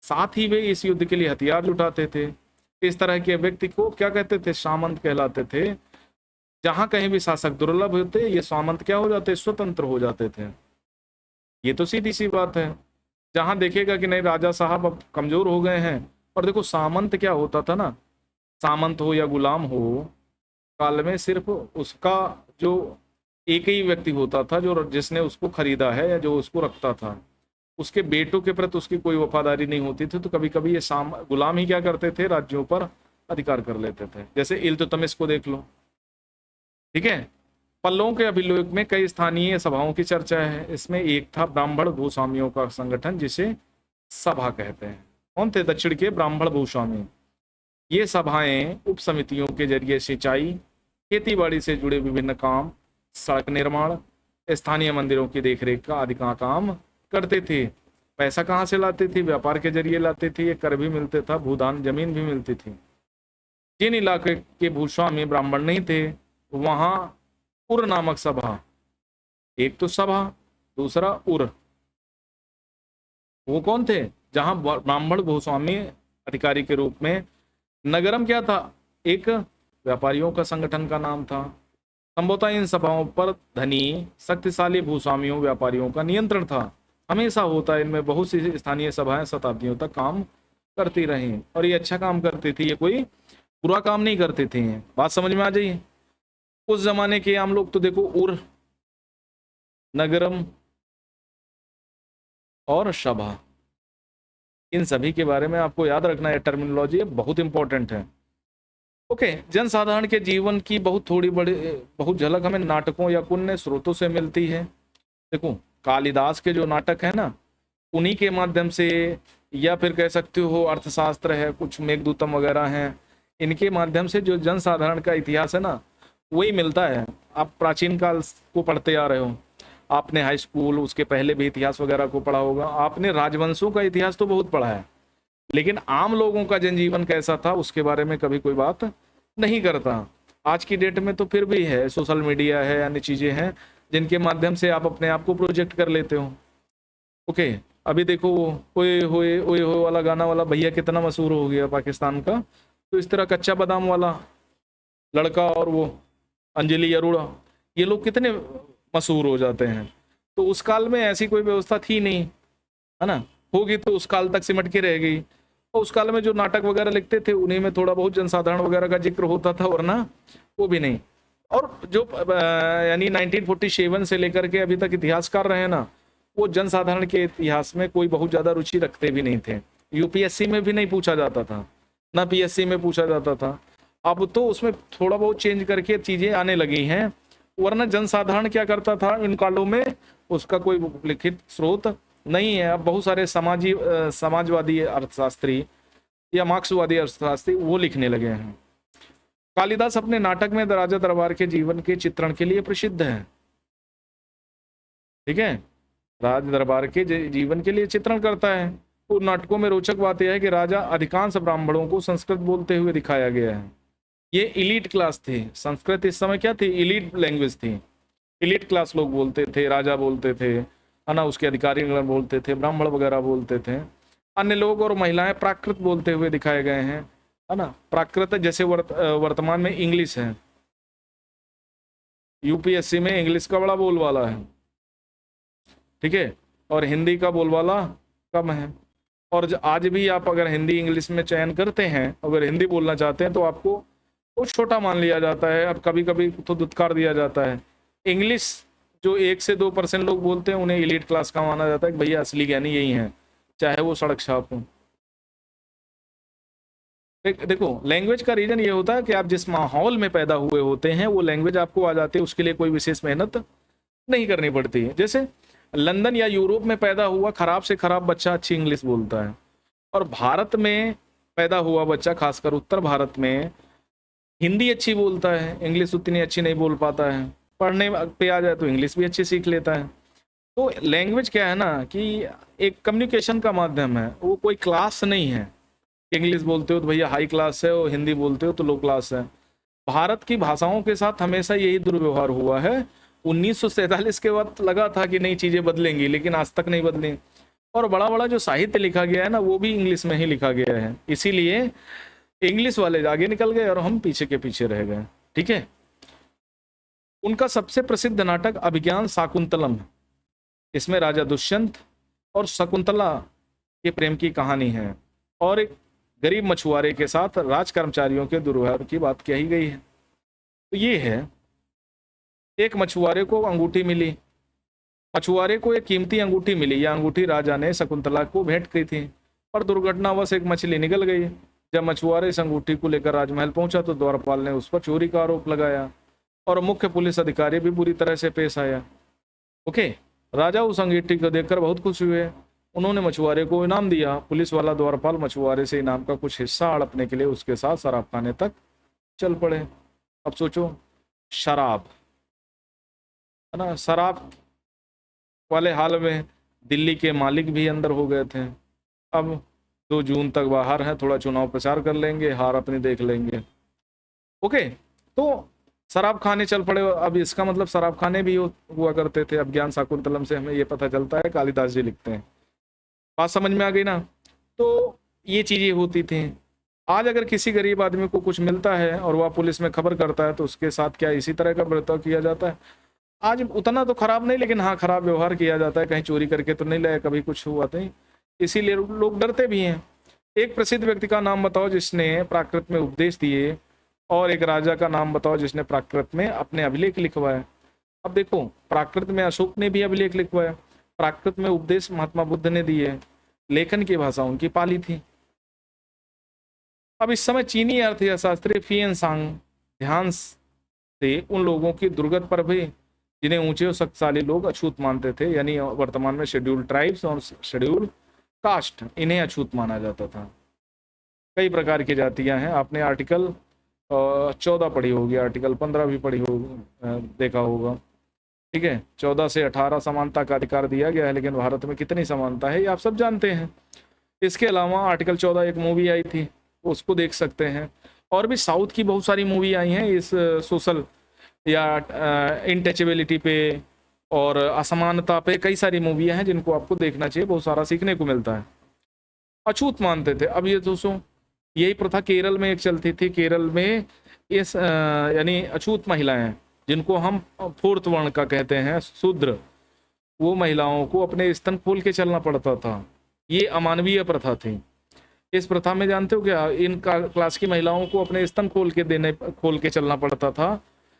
साथ ही वे इस युद्ध के लिए हथियार जुटाते थे। इस तरह के व्यक्ति को क्या कहते थे, सामंत कहलाते थे। जहां कहीं भी शासक दुर्लभ होते, ये सामंत क्या हो जाते, स्वतंत्र हो जाते थे। ये तो सीधी सी बात है। जहां देखेगा कि नहीं राजा साहब अब कमजोर हो गए हैं। और देखो सामंत क्या होता था ना, सामंत हो या गुलाम हो, काल में सिर्फ उसका जो एक ही व्यक्ति होता था जो जिसने उसको खरीदा है या जो उसको रखता था, उसके बेटों के प्रति उसकी कोई वफादारी नहीं होती थी। तो कभी कभी ये गुलाम ही क्या करते थे, राज्यों पर अधिकार कर लेते थे। जैसे इल्तुतमिश को देख लो, ठीक है। पल्लवों के अभिलेख में कई स्थानीय सभाओं की चर्चा है। इसमें एक था ब्राह्मण भूस्वामियों का संगठन, जिसे सभा कहते हैं। कौन थे? दक्षिण के ब्राह्मण भूस्वामी। ये सभाएं उप समितियों के जरिए सिंचाई, खेतीबाड़ी से जुड़े विभिन्न काम, सड़क निर्माण, स्थानीय मंदिरों की देखरेख का आदि का काम करते थे। पैसा कहाँ से लाते थे? व्यापार के जरिए लाते थे। ये कर भी मिलते था, भूदान जमीन भी मिलती थी। जिन इलाके के भूस्वामी ब्राह्मण नहीं थे, वहां उर नामक सभा, एक तो सभा, दूसरा उर, वो कौन थे? जहां ब्राह्मण भूस्वामी अधिकारी के रूप में। नगरम क्या था? एक व्यापारियों का संगठन का नाम था। संभवतः इन सभाओं पर धनी शक्तिशाली भूस्वामियों व्यापारियों का नियंत्रण था। हमेशा होता है, इनमें बहुत सी स्थानीय सभाएं शताब्दियों तक काम करती रही और ये अच्छा काम करती थी, ये कोई बुरा काम नहीं करते थे। बात समझ में आ जाइए। उस जमाने के आम लोग तो देखो उर, नगरम और सभा, इन सभी के बारे में आपको याद रखना है। टर्मिनोलॉजी बहुत इंपॉर्टेंट है। ओके, जनसाधारण के जीवन की बहुत झलक हमें नाटकों या पुण्य स्रोतों से मिलती है। देखो कालिदास के जो नाटक है ना, उन्हीं के माध्यम से, या फिर कह सकते हो अर्थशास्त्र है, कुछ मेघदूतम वगैरह हैं, इनके माध्यम से जो जनसाधारण का इतिहास है ना, वही मिलता है। आप प्राचीन काल को पढ़ते आ रहे हो, आपने हाई स्कूल उसके पहले भी इतिहास वगैरह को पढ़ा होगा, आपने राजवंशों का इतिहास तो बहुत पढ़ा है, लेकिन आम लोगों का जनजीवन कैसा था उसके बारे में कभी कोई बात नहीं करता। आज की डेट में तो फिर भी है, सोशल मीडिया है, अन्य चीजें हैं जिनके माध्यम से आप अपने आप को प्रोजेक्ट कर लेते हो। ओके, अभी देखो ओए होए वाला गाना वाला भैया कितना मशहूर हो गया पाकिस्तान का। तो इस तरह कच्चा बादाम वाला लड़का और वो अंजलि अरोड़ा, ये लोग कितने मशहूर हो जाते हैं। तो उस काल में ऐसी कोई व्यवस्था थी नहीं, है ना, होगी तो उस काल तक सिमट के रह गई। और उस काल में जो नाटक वगैरह लिखते थे उन्हीं में थोड़ा बहुत जनसाधारण वगैरह का जिक्र होता था, वरना वो भी नहीं। और जो यानी 1947 से लेकर के अभी तक इतिहासकार रहे ना, वो जनसाधारण के इतिहास में कोई बहुत ज्यादा रुचि रखते भी नहीं थे। यूपीएससी में भी नहीं पूछा जाता था, ना पीएससी में पूछा जाता था। अब तो उसमें थोड़ा बहुत चेंज करके चीजें आने लगी हैं, वरना जनसाधारण क्या करता था इन कालों में, उसका कोई लिखित स्रोत नहीं है। अब बहुत सारे समाजवादी अर्थशास्त्री या मार्क्सवादी अर्थशास्त्री वो लिखने लगे हैं। कालिदास अपने नाटक में राजा दरबार के जीवन के चित्रण के लिए प्रसिद्ध है। ठीक है, राज दरबार के जीवन के लिए चित्रण करता है। उन नाटकों में रोचक बात यह है कि राजा अधिकांश ब्राह्मणों को संस्कृत बोलते हुए दिखाया गया है। ये इलीट क्लास थी। संस्कृत इस समय क्या थी? इलीट लैंग्वेज थी। इलीट क्लास लोग बोलते थे, राजा बोलते थे, है ना, उसके अधिकारी बोलते थे, ब्राह्मण वगैरह बोलते थे। अन्य लोग और महिलाएं प्राकृत बोलते हुए दिखाए गए हैं, है ना। प्राकृत जैसे वर्तमान में इंग्लिश है, यूपीएससी में इंग्लिश का बड़ा बोलबाला है, ठीक है, और हिंदी का बोलबाला कम है। और आज भी आप अगर हिंदी इंग्लिश में चयन करते हैं, अगर हिंदी बोलना चाहते हैं, तो आपको कुछ छोटा मान लिया जाता है। अब कभी कभी तो दुत्कार दिया जाता है। इंग्लिश जो 1 से 2% लोग बोलते हैं, उन्हें एलीट क्लास का माना जाता है कि भैया असली ज्ञानी यही है, चाहे वो सड़क छाप हो। देखो लैंग्वेज का रीजन ये होता है कि आप जिस माहौल में पैदा हुए होते हैं वो लैंग्वेज आपको आ जाती है, उसके लिए कोई विशेष मेहनत नहीं करनी पड़ती है। जैसे लंदन या यूरोप में पैदा हुआ खराब से खराब बच्चा अच्छी इंग्लिश बोलता है, और भारत में पैदा हुआ बच्चा, खासकर उत्तर भारत में, हिंदी अच्छी बोलता है, इंग्लिश उतनी अच्छी नहीं बोल पाता है। पढ़ने पे आ जाए तो इंग्लिश भी अच्छी सीख लेता है। तो लैंग्वेज क्या है ना कि एक कम्युनिकेशन का माध्यम है, वो कोई क्लास नहीं है। इंग्लिश बोलते हो तो भैया हाई क्लास है, और हिंदी बोलते हो तो लो क्लास है। भारत की भाषाओं के साथ हमेशा यही दुर्व्यवहार हुआ है। 1947 के वक्त लगा था कि नई चीजें बदलेंगी, लेकिन आज तक नहीं बदली। और बड़ा बड़ा जो साहित्य लिखा गया है ना, वो भी इंग्लिश में ही लिखा गया है। इसीलिए इंग्लिश वाले आगे निकल गए और हम पीछे के पीछे रह गए। ठीक है, उनका सबसे प्रसिद्ध नाटक अभिज्ञान शाकुंतलम है। इसमें राजा दुष्यंत और शकुंतला के प्रेम की कहानी है, और एक गरीब मछुआरे के साथ राज कर्मचारियों के दुर्व्यवहार की बात कही गई है। तो ये है, एक मछुआरे को अंगूठी मिली, मछुआरे को एक कीमती अंगूठी मिली। यह अंगूठी राजा ने शकुंतला को भेंट की थी, पर दुर्घटनावश एक मछली निगल गई। जब मछुआरे इस अंगूठी को लेकर राजमहल पहुंचा तो द्वारपाल ने उस पर चोरी का आरोप लगाया, और मुख्य पुलिस अधिकारी भी बुरी तरह से पेश आया। ओके, राजा उस अंगूठी को देखकर बहुत खुश हुए। उन्होंने मछुआरे को इनाम दिया। पुलिस वाला द्वारपाल मछुआरे से इनाम का कुछ हिस्सा हड़पने के लिए उसके साथ शराब खाने तक चल पड़े। अब सोचो, शराब है ना, शराब वाले हाल में दिल्ली के मालिक भी अंदर हो गए थे। अब 2 जून तक बाहर है, थोड़ा चुनाव प्रचार कर लेंगे, हार अपनी देख लेंगे। ओके, तो शराब खाने चल पड़े। अब इसका मतलब शराब खाने भी हुआ करते थे। अब ज्ञान शाकुंतलम से हमें ये पता चलता है, कालिदास जी लिखते हैं। बात समझ में आ गई ना? तो ये चीजें होती थी। आज अगर किसी गरीब आदमी को कुछ मिलता है और वह पुलिस में खबर करता है तो उसके साथ क्या इसी तरह का बर्ताव किया जाता है? आज उतना तो खराब नहीं, लेकिन हाँ, खराब व्यवहार किया जाता है। कहीं चोरी करके तो नहीं लाया, कभी कुछ हुआ नहीं, इसीलिए लोग डरते भी हैं। एक प्रसिद्ध व्यक्ति का नाम बताओ जिसने प्राकृत में उपदेश दिए, और एक राजा का नाम बताओ जिसने प्राकृत में अपने अभिलेख लिखवाए। अब देखो, प्राकृत में अशोक ने भी अभिलेख लिखवाया, प्राकृत में उपदेश महात्मा बुद्ध ने दिए, लेखन की भाषा उनकी पाली थी। अब इस समय चीनी अर्थशास्त्री फिएन सांग ध्यान से उन लोगों की दुर्गत पर भी जिन्हें ऊंचे और शक्तिशाली लोग अछूत मानते थे, यानी वर्तमान में शेड्यूल ट्राइब्स और शेड्यूल कास्ट, इन्हें अछूत माना जाता था। कई प्रकार की जातियां हैं। आपने आर्टिकल 14 पढ़ी होगी, आर्टिकल 15 भी पढ़ी होगी, देखा होगा। ठीक है, 14 से 18 समानता का अधिकार दिया गया है, लेकिन भारत में कितनी समानता है ये आप सब जानते हैं। इसके अलावा आर्टिकल 14 एक मूवी आई थी, उसको देख सकते हैं। और भी साउथ की बहुत सारी मूवी आई हैं इस सोशल या इनटचेबिलिटी पे और असमानता पे। कई सारी मूवियाँ हैं जिनको आपको देखना चाहिए, बहुत सारा सीखने को मिलता है। अछूत मानते थे। अब ये दोस्तों, यही प्रथा केरल में एक चलती थी। केरल में इस यानी अछूत महिलाएं, जिनको हम फोर्थ वर्ण का कहते हैं, शूद्र, वो महिलाओं को अपने स्तन खोल के चलना पड़ता था। ये अमानवीय प्रथा थी। इस प्रथा में जानते हो क्या, इन क्लास की महिलाओं को अपने स्तन खोल के चलना पड़ता था,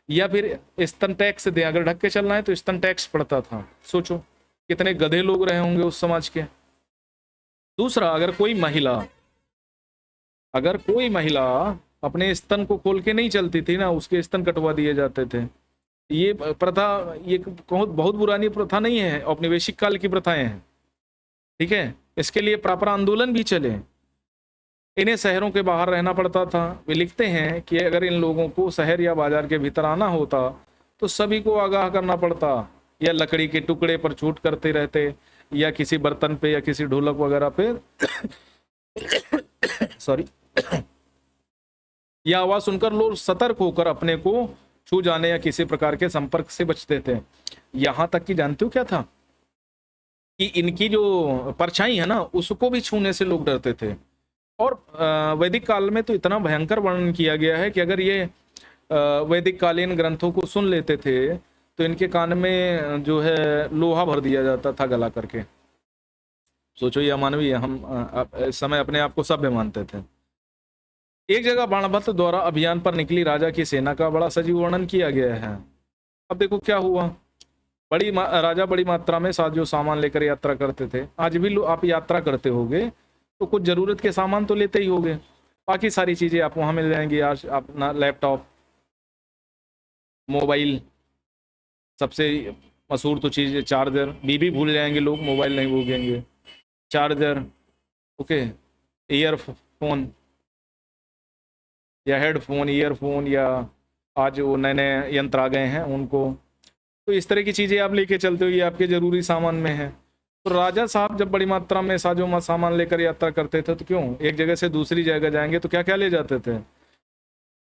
या फिर स्तन टैक्स दे, अगर ढक के चलना है तो स्तन टैक्स पड़ता था। सोचो कितने गधे लोग रहे होंगे उस समाज के। दूसरा, अगर कोई महिला अपने स्तन को खोल के नहीं चलती थी ना, उसके स्तन कटवा दिए जाते थे। ये प्रथा, ये बहुत पुरानी प्रथा नहीं है, औपनिवेशिक काल की प्रथाएं हैं। ठीक है, इसके लिए प्रॉपर आंदोलन भी चले। इन्हें शहरों के बाहर रहना पड़ता था। वे लिखते हैं कि अगर इन लोगों को शहर या बाजार के भीतर आना होता तो सभी को आगाह करना पड़ता, या लकड़ी के टुकड़े पर छूट करते रहते, या किसी बर्तन पे या किसी ढोलक वगैरह पे सॉरी यह आवाज सुनकर लोग सतर्क होकर अपने को छू जाने या किसी प्रकार के संपर्क से बचते थे। यहां तक कि जानते हो क्या था कि इनकी जो परछाई है ना, उसको भी छूने से लोग डरते थे। और वैदिक काल में तो इतना भयंकर वर्णन किया गया है कि अगर ये वैदिक कालीन ग्रंथों को सुन लेते थे तो इनके कान में जो है लोहा भर दिया जाता था गला करके। सोचो, ये अमानवीय। हम इस समय अपने आप को सभ्य मानते थे। एक जगह बाणभट्ट द्वारा अभियान पर निकली राजा की सेना का बड़ा सजीव वर्णन किया गया है। अब देखो क्या हुआ। राजा बड़ी मात्रा में साजो सामान लेकर यात्रा करते थे। आज भी आप यात्रा करते होगे तो कुछ जरूरत के सामान तो लेते ही होगे, बाकी सारी चीजें आप वहां मिल जाएंगी। आज अपना लैपटॉप, मोबाइल, सबसे मशहूर तो चीज है चार्जर। बीबी भूल जाएंगे लोग, मोबाइल नहीं भूलेंगे। चार्जर, ओके, ईयरफोन या हेडफोन, ईयरफोन, या आज वो नए नए यंत्र आ गए हैं उनको। तो इस तरह की चीजें आप लेके चलते हो, ये आपके जरूरी सामान में है। तो राजा साहब जब बड़ी मात्रा में साजो सामान लेकर यात्रा करते थे तो क्यों, एक जगह से दूसरी जगह जाएंगे तो क्या क्या ले जाते थे?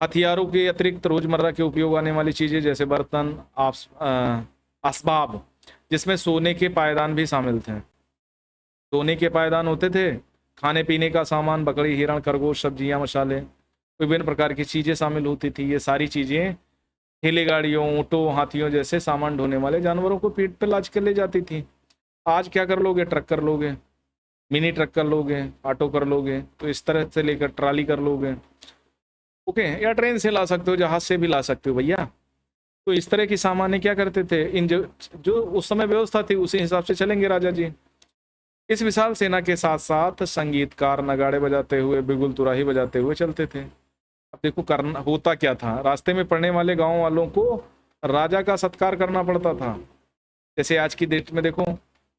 हथियारों के अतिरिक्त रोजमर्रा के उपयोग आने वाली चीजें, जैसे बर्तन, असबाब, जिसमें सोने के पायदान भी शामिल थे। सोने के पायदान होते थे, खाने पीने का सामान, बकरी, हिरण, खरगोश, सब्जियां, मसाले, विभिन्न प्रकार की चीजें शामिल होती थी। ये सारी चीजें ठेले गाड़ियों, ऊँटों, हाथियों जैसे सामान ढोने वाले जानवरों को पीठ पर लाद कर ले जाती थी। आज क्या कर लोगे, ट्रक कर लोगे, मिनी ट्रक कर लोगे, ऑटो कर लोगे, तो इस तरह से लेकर ट्राली कर लोगे, ओके, या ट्रेन से ला सकते हो, जहाज से भी ला सकते हो भैया। तो इस तरह की सामान्य क्या करते थे, इन जो उस समय व्यवस्था थी उसी हिसाब से चलेंगे राजा जी। इस विशाल सेना के साथ साथ संगीतकार नगाड़े बजाते हुए, बिगुल तुराही बजाते हुए चलते थे। अब देखो करना होता क्या था, रास्ते में पड़ने वाले गांव वालों को राजा का सत्कार करना पड़ता था। जैसे आज की डेट में देखो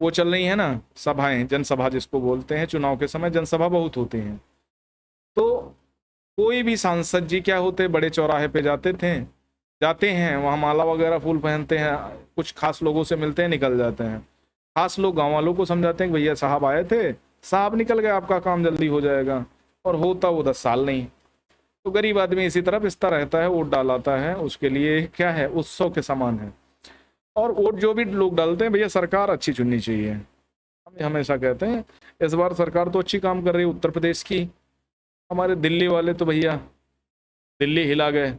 वो चल रही है ना सभाएं, जनसभा जिसको बोलते हैं, चुनाव के समय जनसभा बहुत होती हैं। तो कोई भी सांसद जी क्या होते, बड़े चौराहे पे जाते हैं, वहाँ माला वगैरह फूल पहनते हैं, कुछ खास लोगों से मिलते हैं, निकल जाते हैं। खास लोग गांव वालों को समझाते हैं कि भैया साहब आए थे, साहब निकल गए, आपका काम जल्दी हो जाएगा, और होता वो 10 साल नहीं। तो गरीब आदमी इसी तरह पिसता रहता है, वोट डालाता है, उसके लिए क्या है, उत्सव के समान है। और वोट जो भी लोग डालते हैं भैया, सरकार अच्छी चुननी चाहिए। हम हमेशा कहते हैं इस बार सरकार तो अच्छी काम कर रही है उत्तर प्रदेश की। हमारे दिल्ली वाले तो भैया दिल्ली हिला गए,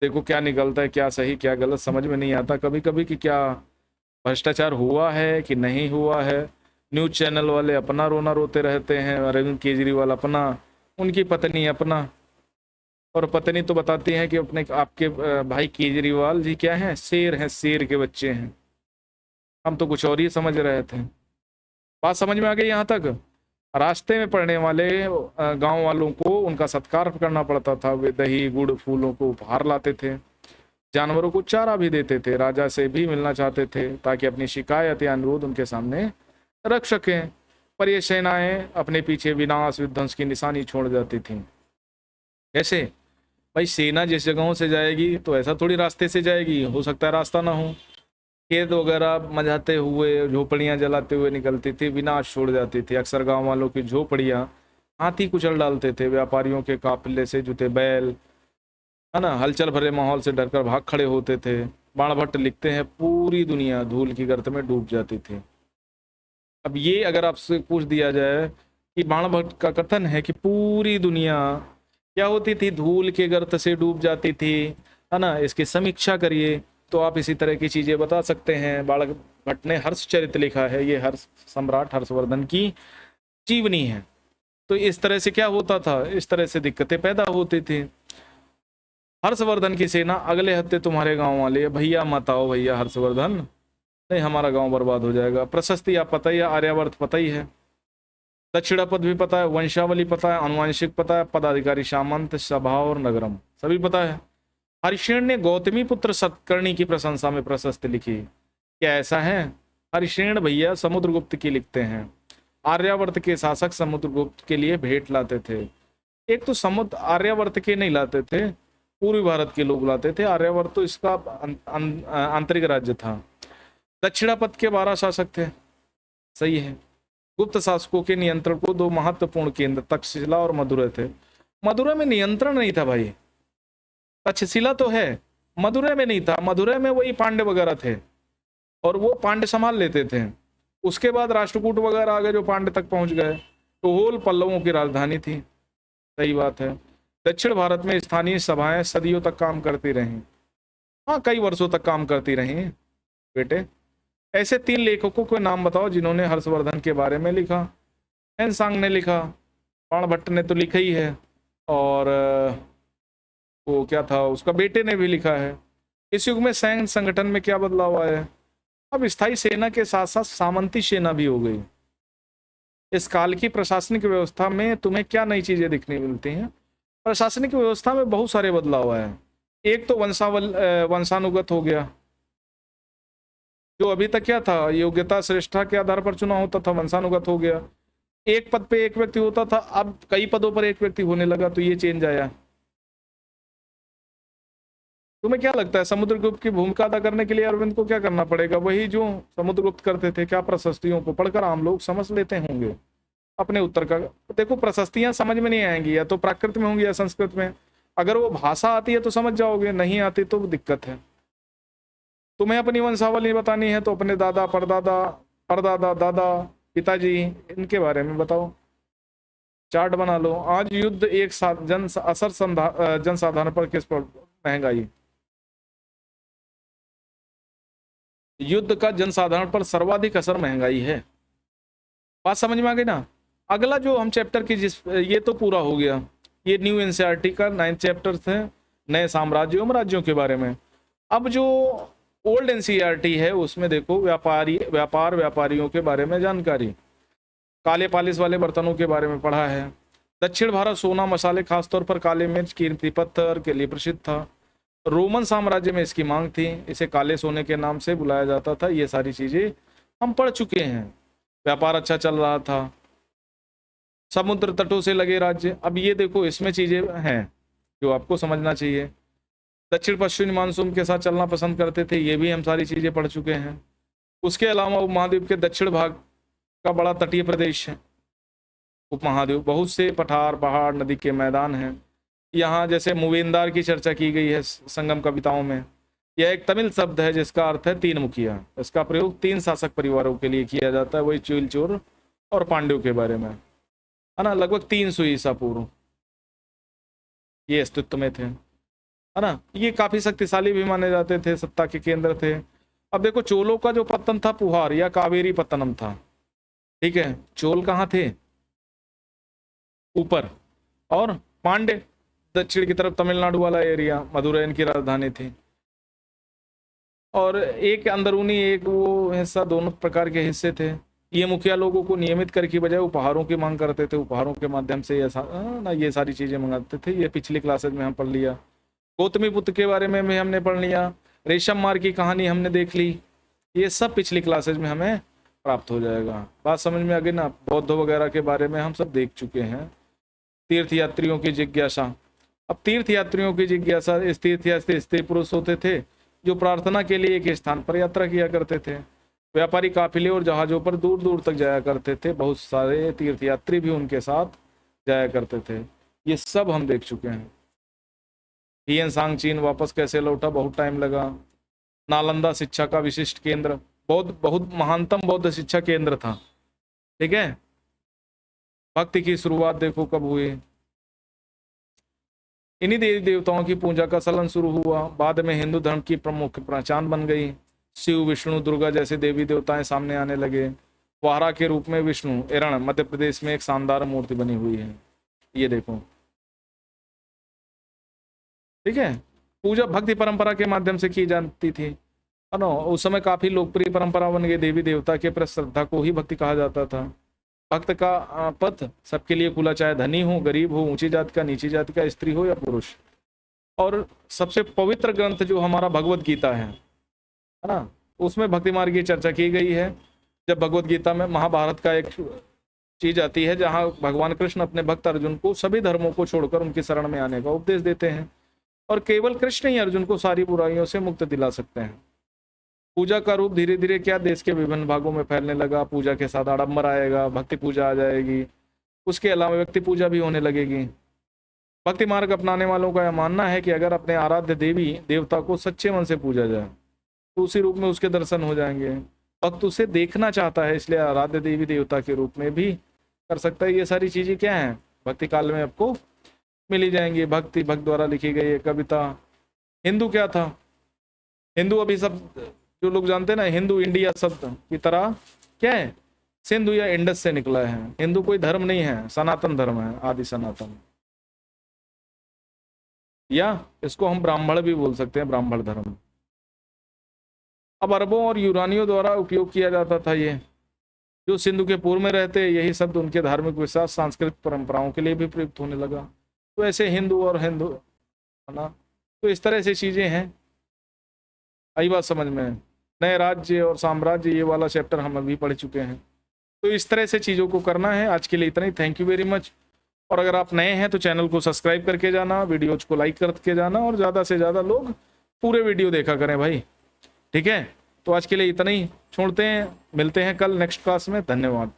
देखो क्या निकलता है, क्या सही क्या गलत समझ में नहीं आता कभी कभी, कि क्या भ्रष्टाचार हुआ है कि नहीं हुआ है। न्यूज चैनल वाले अपना रोना रोते रहते हैं, अरविंद केजरीवाल अपना, उनकी पत्नी अपना, और पत्नी तो बताती हैं कि अपने आपके भाई केजरीवाल जी क्या हैं, शेर हैं, शेर के बच्चे हैं। हम तो कुछ और ही समझ रहे थे। बात समझ में आ गई यहाँ तक। रास्ते में पड़ने वाले गांव वालों को उनका सत्कार करना पड़ता था, वे दही गुड़ फूलों को उपहार लाते थे, जानवरों को चारा भी देते थे, राजा से भी मिलना चाहते थे ताकि अपनी शिकायत या अनुरोध उनके सामने रख सकें। पर ये सेनाएं अपने पीछे विनाश विध्वंस की निशानी छोड़ जाती थीं। कैसे भाई, सेना जिस जगहों से जाएगी तो ऐसा थोड़ी रास्ते से जाएगी, हो सकता है रास्ता ना हो, खेत वगैरह मजाते हुए, झोपड़ियां जलाते हुए निकलती थी, विनाश छोड़ जाती थी। अक्सर गांव वालों की झोपड़ियां हाथी कुचल डालते थे, व्यापारियों के काफिले से जुटे बैल, है ना, हलचल भरे माहौल से डरकर भाग खड़े होते थे। बाणभट्ट लिखते हैं पूरी दुनिया धूल की गर्त में डूब जाती थी। अब ये अगर आपसे पूछ दिया जाए कि बाणभट्ट का कथन है कि पूरी दुनिया क्या होती थी, धूल के गर्त से डूब जाती थी, है ना, इसकी समीक्षा करिए तो आप इसी तरह की चीजें बता सकते हैं। बाणभट्ट ने हर्षचरित लिखा है, ये हर्ष सम्राट हर्षवर्धन की जीवनी है। तो इस तरह से क्या होता था, इस तरह से दिक्कतें पैदा होती थी। हर्षवर्धन की सेना अगले हफ्ते तुम्हारे गांव वाले, भैया मत आओ भैया हर्षवर्धन, नहीं हमारा गांव बर्बाद हो जाएगा। प्रशस्ति आप पता ही है, आर्यावर्त पता ही है, दक्षिणापद भी पता है, वंशावली पता है, आनुवांशिक पता है, पदाधिकारी सामंत सभा और नगरम सभी पता है। हरिशेन ने गौतमी पुत्र सतकर्णी की प्रशंसा में प्रशस्ति लिखी। क्या ऐसा है? हरिशेन भैया समुद्रगुप्त की लिखते हैं, आर्यावर्त के शासक समुद्रगुप्त के लिए भेंट लाते थे। एक तो समुद्र आर्यावर्त के नहीं लाते थे, पूर्वी भारत के लोग लाते थे। आर्यावर्त तो इसका आंतरिक राज्य था। दक्षिणापथ के 12 शासक थे, सही है। गुप्त शासकों के नियंत्रण को 2 महत्वपूर्ण केंद्र तक्षशिला और मदुरै थे। मदुरै में नियंत्रण नहीं था भाई, तक्षशिला तो है, मदुरै में नहीं था। मदुरै में वही पांड्य वगैरह थे और वो पांड्य संभाल लेते थे। उसके बाद राष्ट्रकूट वगैरह आ गए जो पांड्य तक पहुंच गए। तो होल पल्लवों की राजधानी थी, सही बात है। दक्षिण भारत में स्थानीय सभाएं सदियों तक काम करती रहीं, हाँ कई वर्षों तक काम करती रहीं बेटे। ऐसे 3 लेखकों के नाम बताओ जिन्होंने हर्षवर्धन के बारे में लिखा। हेनसांग ने लिखा, बाणभट्ट ने तो लिखा ही है, और वो क्या था उसका बेटे ने भी लिखा है। इस युग में सैन्य संगठन में क्या बदलाव आया है? अब स्थायी सेना के साथ साथ सामंती सेना भी हो गई। इस काल की प्रशासनिक व्यवस्था में तुम्हें क्या नई चीजें दिखने मिलती हैं? प्रशासनिक व्यवस्था में बहुत सारे बदलाव आए हैं। एक तो वंशानुगत हो गया, जो अभी तक क्या था, योग्यता श्रेष्ठता के आधार पर चुनाव होता था, वंशानुगत हो गया। एक पद पे एक व्यक्ति होता था, अब कई पदों पर एक व्यक्ति होने लगा, तो ये चेंज आया। तुम्हें क्या लगता है समुद्रगुप्त की भूमिका अदा करने के लिए अरविंद को क्या करना पड़ेगा? वही जो समुद्रगुप्त करते थे। क्या प्रशस्तियों को पढ़कर आम लोग समझ लेते होंगे अपने उत्तर का? देखो प्रशस्तियां समझ में नहीं आएंगी, या तो प्राकृत में होंगी या संस्कृत में। अगर वो भाषा आती है तो समझ जाओगे, नहीं आती तो दिक्कत है। तुम्हें अपनी वंशावली बतानी है तो अपने दादा परदादा परदादा दादा पिताजी इनके बारे में बताओ, चार्ट बना लो। आज युद्ध एक साथ जनसाधारण पर किस पर? महंगाई। युद्ध का जनसाधारण पर सर्वाधिक असर महंगाई है। बात समझ में आ गई ना। अगला जो हम चैप्टर की ये तो पूरा हो गया, ये न्यू एनसीईआरटी का 9th चैप्टर थे, नए साम्राज्यों एवं राज्यों के बारे में। अब जो ओल्ड एनसीईआरटी है उसमें देखो व्यापारियों के बारे में जानकारी, काले पालिश वाले बर्तनों के बारे में पढ़ा है। दक्षिण भारत सोना मसाले खासतौर पर काले मिर्च कीमती पत्थर के लिए प्रसिद्ध था। रोमन साम्राज्य में इसकी मांग थी, इसे काले सोने के नाम से बुलाया जाता था। ये सारी चीजें हम पढ़ चुके हैं। व्यापार अच्छा चल रहा था। समुद्र तटों से लगे राज्य, अब ये देखो इसमें चीजें हैं जो आपको समझना चाहिए। दक्षिण पश्चिमी मानसून के साथ चलना पसंद करते थे, ये भी हम सारी चीजें पढ़ चुके हैं। उसके अलावा उपमहाद्वीप के दक्षिण भाग का बड़ा तटीय प्रदेश है। उपमहाद्वीप बहुत से पठार पहाड़ नदी के मैदान हैं। यहाँ जैसे मूवेंदार की चर्चा की गई है संगम कविताओं में। यह एक तमिल शब्द है जिसका अर्थ है तीन मुखिया। इसका प्रयोग 3 शासक परिवारों के लिए किया जाता है, वही चूल चोर और पांड्यों के बारे में, है ना। लगभग 300 ईसा पूर्व ये अस्तित्व में थे, है ना। ये काफी शक्तिशाली भी माने जाते थे, सत्ता के केंद्र थे। अब देखो चोलों का जो पतन था पुहार या कावेरी पत्तनम था, ठीक है। चोल कहाँ थे? ऊपर, और पांडे दक्षिण की तरफ, तमिलनाडु वाला एरिया, मदुरै इनकी राजधानी थी। और एक अंदरूनी एक वो हिस्सा, दोनों प्रकार के हिस्से थे। ये मुखिया लोगों को नियमित कर की बजाय उपहारों की मांग करते थे, उपहारों के माध्यम से ये सारी चीजें मंगाते थे। ये पिछली क्लासेज में हम पढ़ लिया। गौतमी पुत्र के बारे में भी हमने पढ़ लिया। रेशम मार की कहानी हमने देख ली। ये सब पिछली क्लासेज में हमें प्राप्त हो जाएगा। बात समझ में आ गई ना। बौद्ध वगैरह के बारे में हम सब देख चुके हैं। तीर्थयात्रियों की जिज्ञासा, अब तीर्थयात्रियों की जिज्ञासा, इस तीर्थयात्री स्त्री पुरुष होते थे जो प्रार्थना के लिए एक स्थान पर यात्रा किया करते थे। व्यापारी काफिले और जहाजों पर दूर दूर तक जाया करते थे। बहुत सारे तीर्थयात्री भी उनके साथ जाया करते थे। ये सब हम देख चुके हैं। हियन सांग चीन वापस कैसे लौटा, बहुत टाइम लगा। नालंदा शिक्षा का विशिष्ट केंद्र, बहुत महानतम बौद्ध शिक्षा केंद्र था, ठीक है। भक्ति की शुरुआत देखो कब हुई। इन्हीं देवी देवताओं की पूजा का चलन शुरू हुआ। बाद में हिंदू धर्म की प्रमुख पहचान बन गई। शिव विष्णु दुर्गा जैसे देवी देवताएं सामने आने लगे। वाहरा के रूप में विष्णु एरण मध्य प्रदेश में एक शानदार मूर्ति बनी हुई है, ये देखो, ठीक है। पूजा भक्ति परंपरा के माध्यम से की जाती थी, है ना। उस समय काफी लोकप्रिय परंपरा बन गई। देवी देवता के प्रति श्रद्धा को ही भक्ति कहा जाता था। भक्त का पथ सबके लिए खुला, चाहे धनी हो गरीब हो, ऊंची जाति का नीची जाति का, स्त्री हो या पुरुष। और सबसे पवित्र ग्रंथ जो हमारा भगवत गीता है ना, उसमें भक्ति मार्ग की चर्चा की गई है। जब भगवत गीता में महाभारत का एक चीज आती है जहां भगवान कृष्ण अपने भक्त अर्जुन को सभी धर्मों को छोड़कर उनकी शरण में आने का उपदेश देते हैं, और केवल कृष्ण ही अर्जुन को सारी बुराइयों से मुक्त दिला सकते हैं। पूजा का रूप धीरे धीरे क्या देश के विभिन्न भागों में फैलने लगा। पूजा के साथ आडंबर आएगा, भक्ति पूजा आ जाएगी, उसके अलावा व्यक्ति पूजा भी होने लगेगी। भक्ति मार्ग अपनाने वालों का यह मानना है कि अगर अपने आराध्य देवी देवता को सच्चे मन से पूजा जाए तो उसी रूप में उसके दर्शन हो जाएंगे। भक्त उसे देखना चाहता है, इसलिए आराध्य देवी देवता के रूप में भी कर सकता है। ये सारी चीजें क्या हैं, भक्ति काल में आपको मिली जाएंगी। भक्त द्वारा लिखी गई कविता। हिंदू क्या था? हिंदू अभी सब जो लोग जानते हैं ना, हिंदू इंडिया शब्द की तरह क्या है, सिंधु या इंडस से निकला है। हिंदू कोई धर्म नहीं है, सनातन धर्म है, आदि सनातन, या इसको हम ब्राह्मण भी बोल सकते हैं, ब्राह्मण धर्म। अब अरबों और यूनानियों द्वारा उपयोग किया जाता था। ये जो सिंधु के पूर्व में रहते, यही शब्द उनके धार्मिक विश्वास सांस्कृतिक परंपराओं के लिए भी प्रयुक्त होने लगा। तो ऐसे हिंदू और हिंदू, है ना। तो इस तरह से चीजें हैं। आई बात समझ में? नए राज्य और साम्राज्य, ये वाला चैप्टर हम अभी पढ़ चुके हैं। तो इस तरह से चीज़ों को करना है। आज के लिए इतना ही। Thank you very much. और अगर आप नए हैं तो चैनल को सब्सक्राइब करके जाना, वीडियोज को लाइक करके जाना, और ज़्यादा से ज़्यादा लोग पूरे वीडियो देखा करें भाई, ठीक है। तो आज के लिए इतना ही छोड़ते हैं, मिलते हैं कल नेक्स्ट क्लास में। धन्यवाद।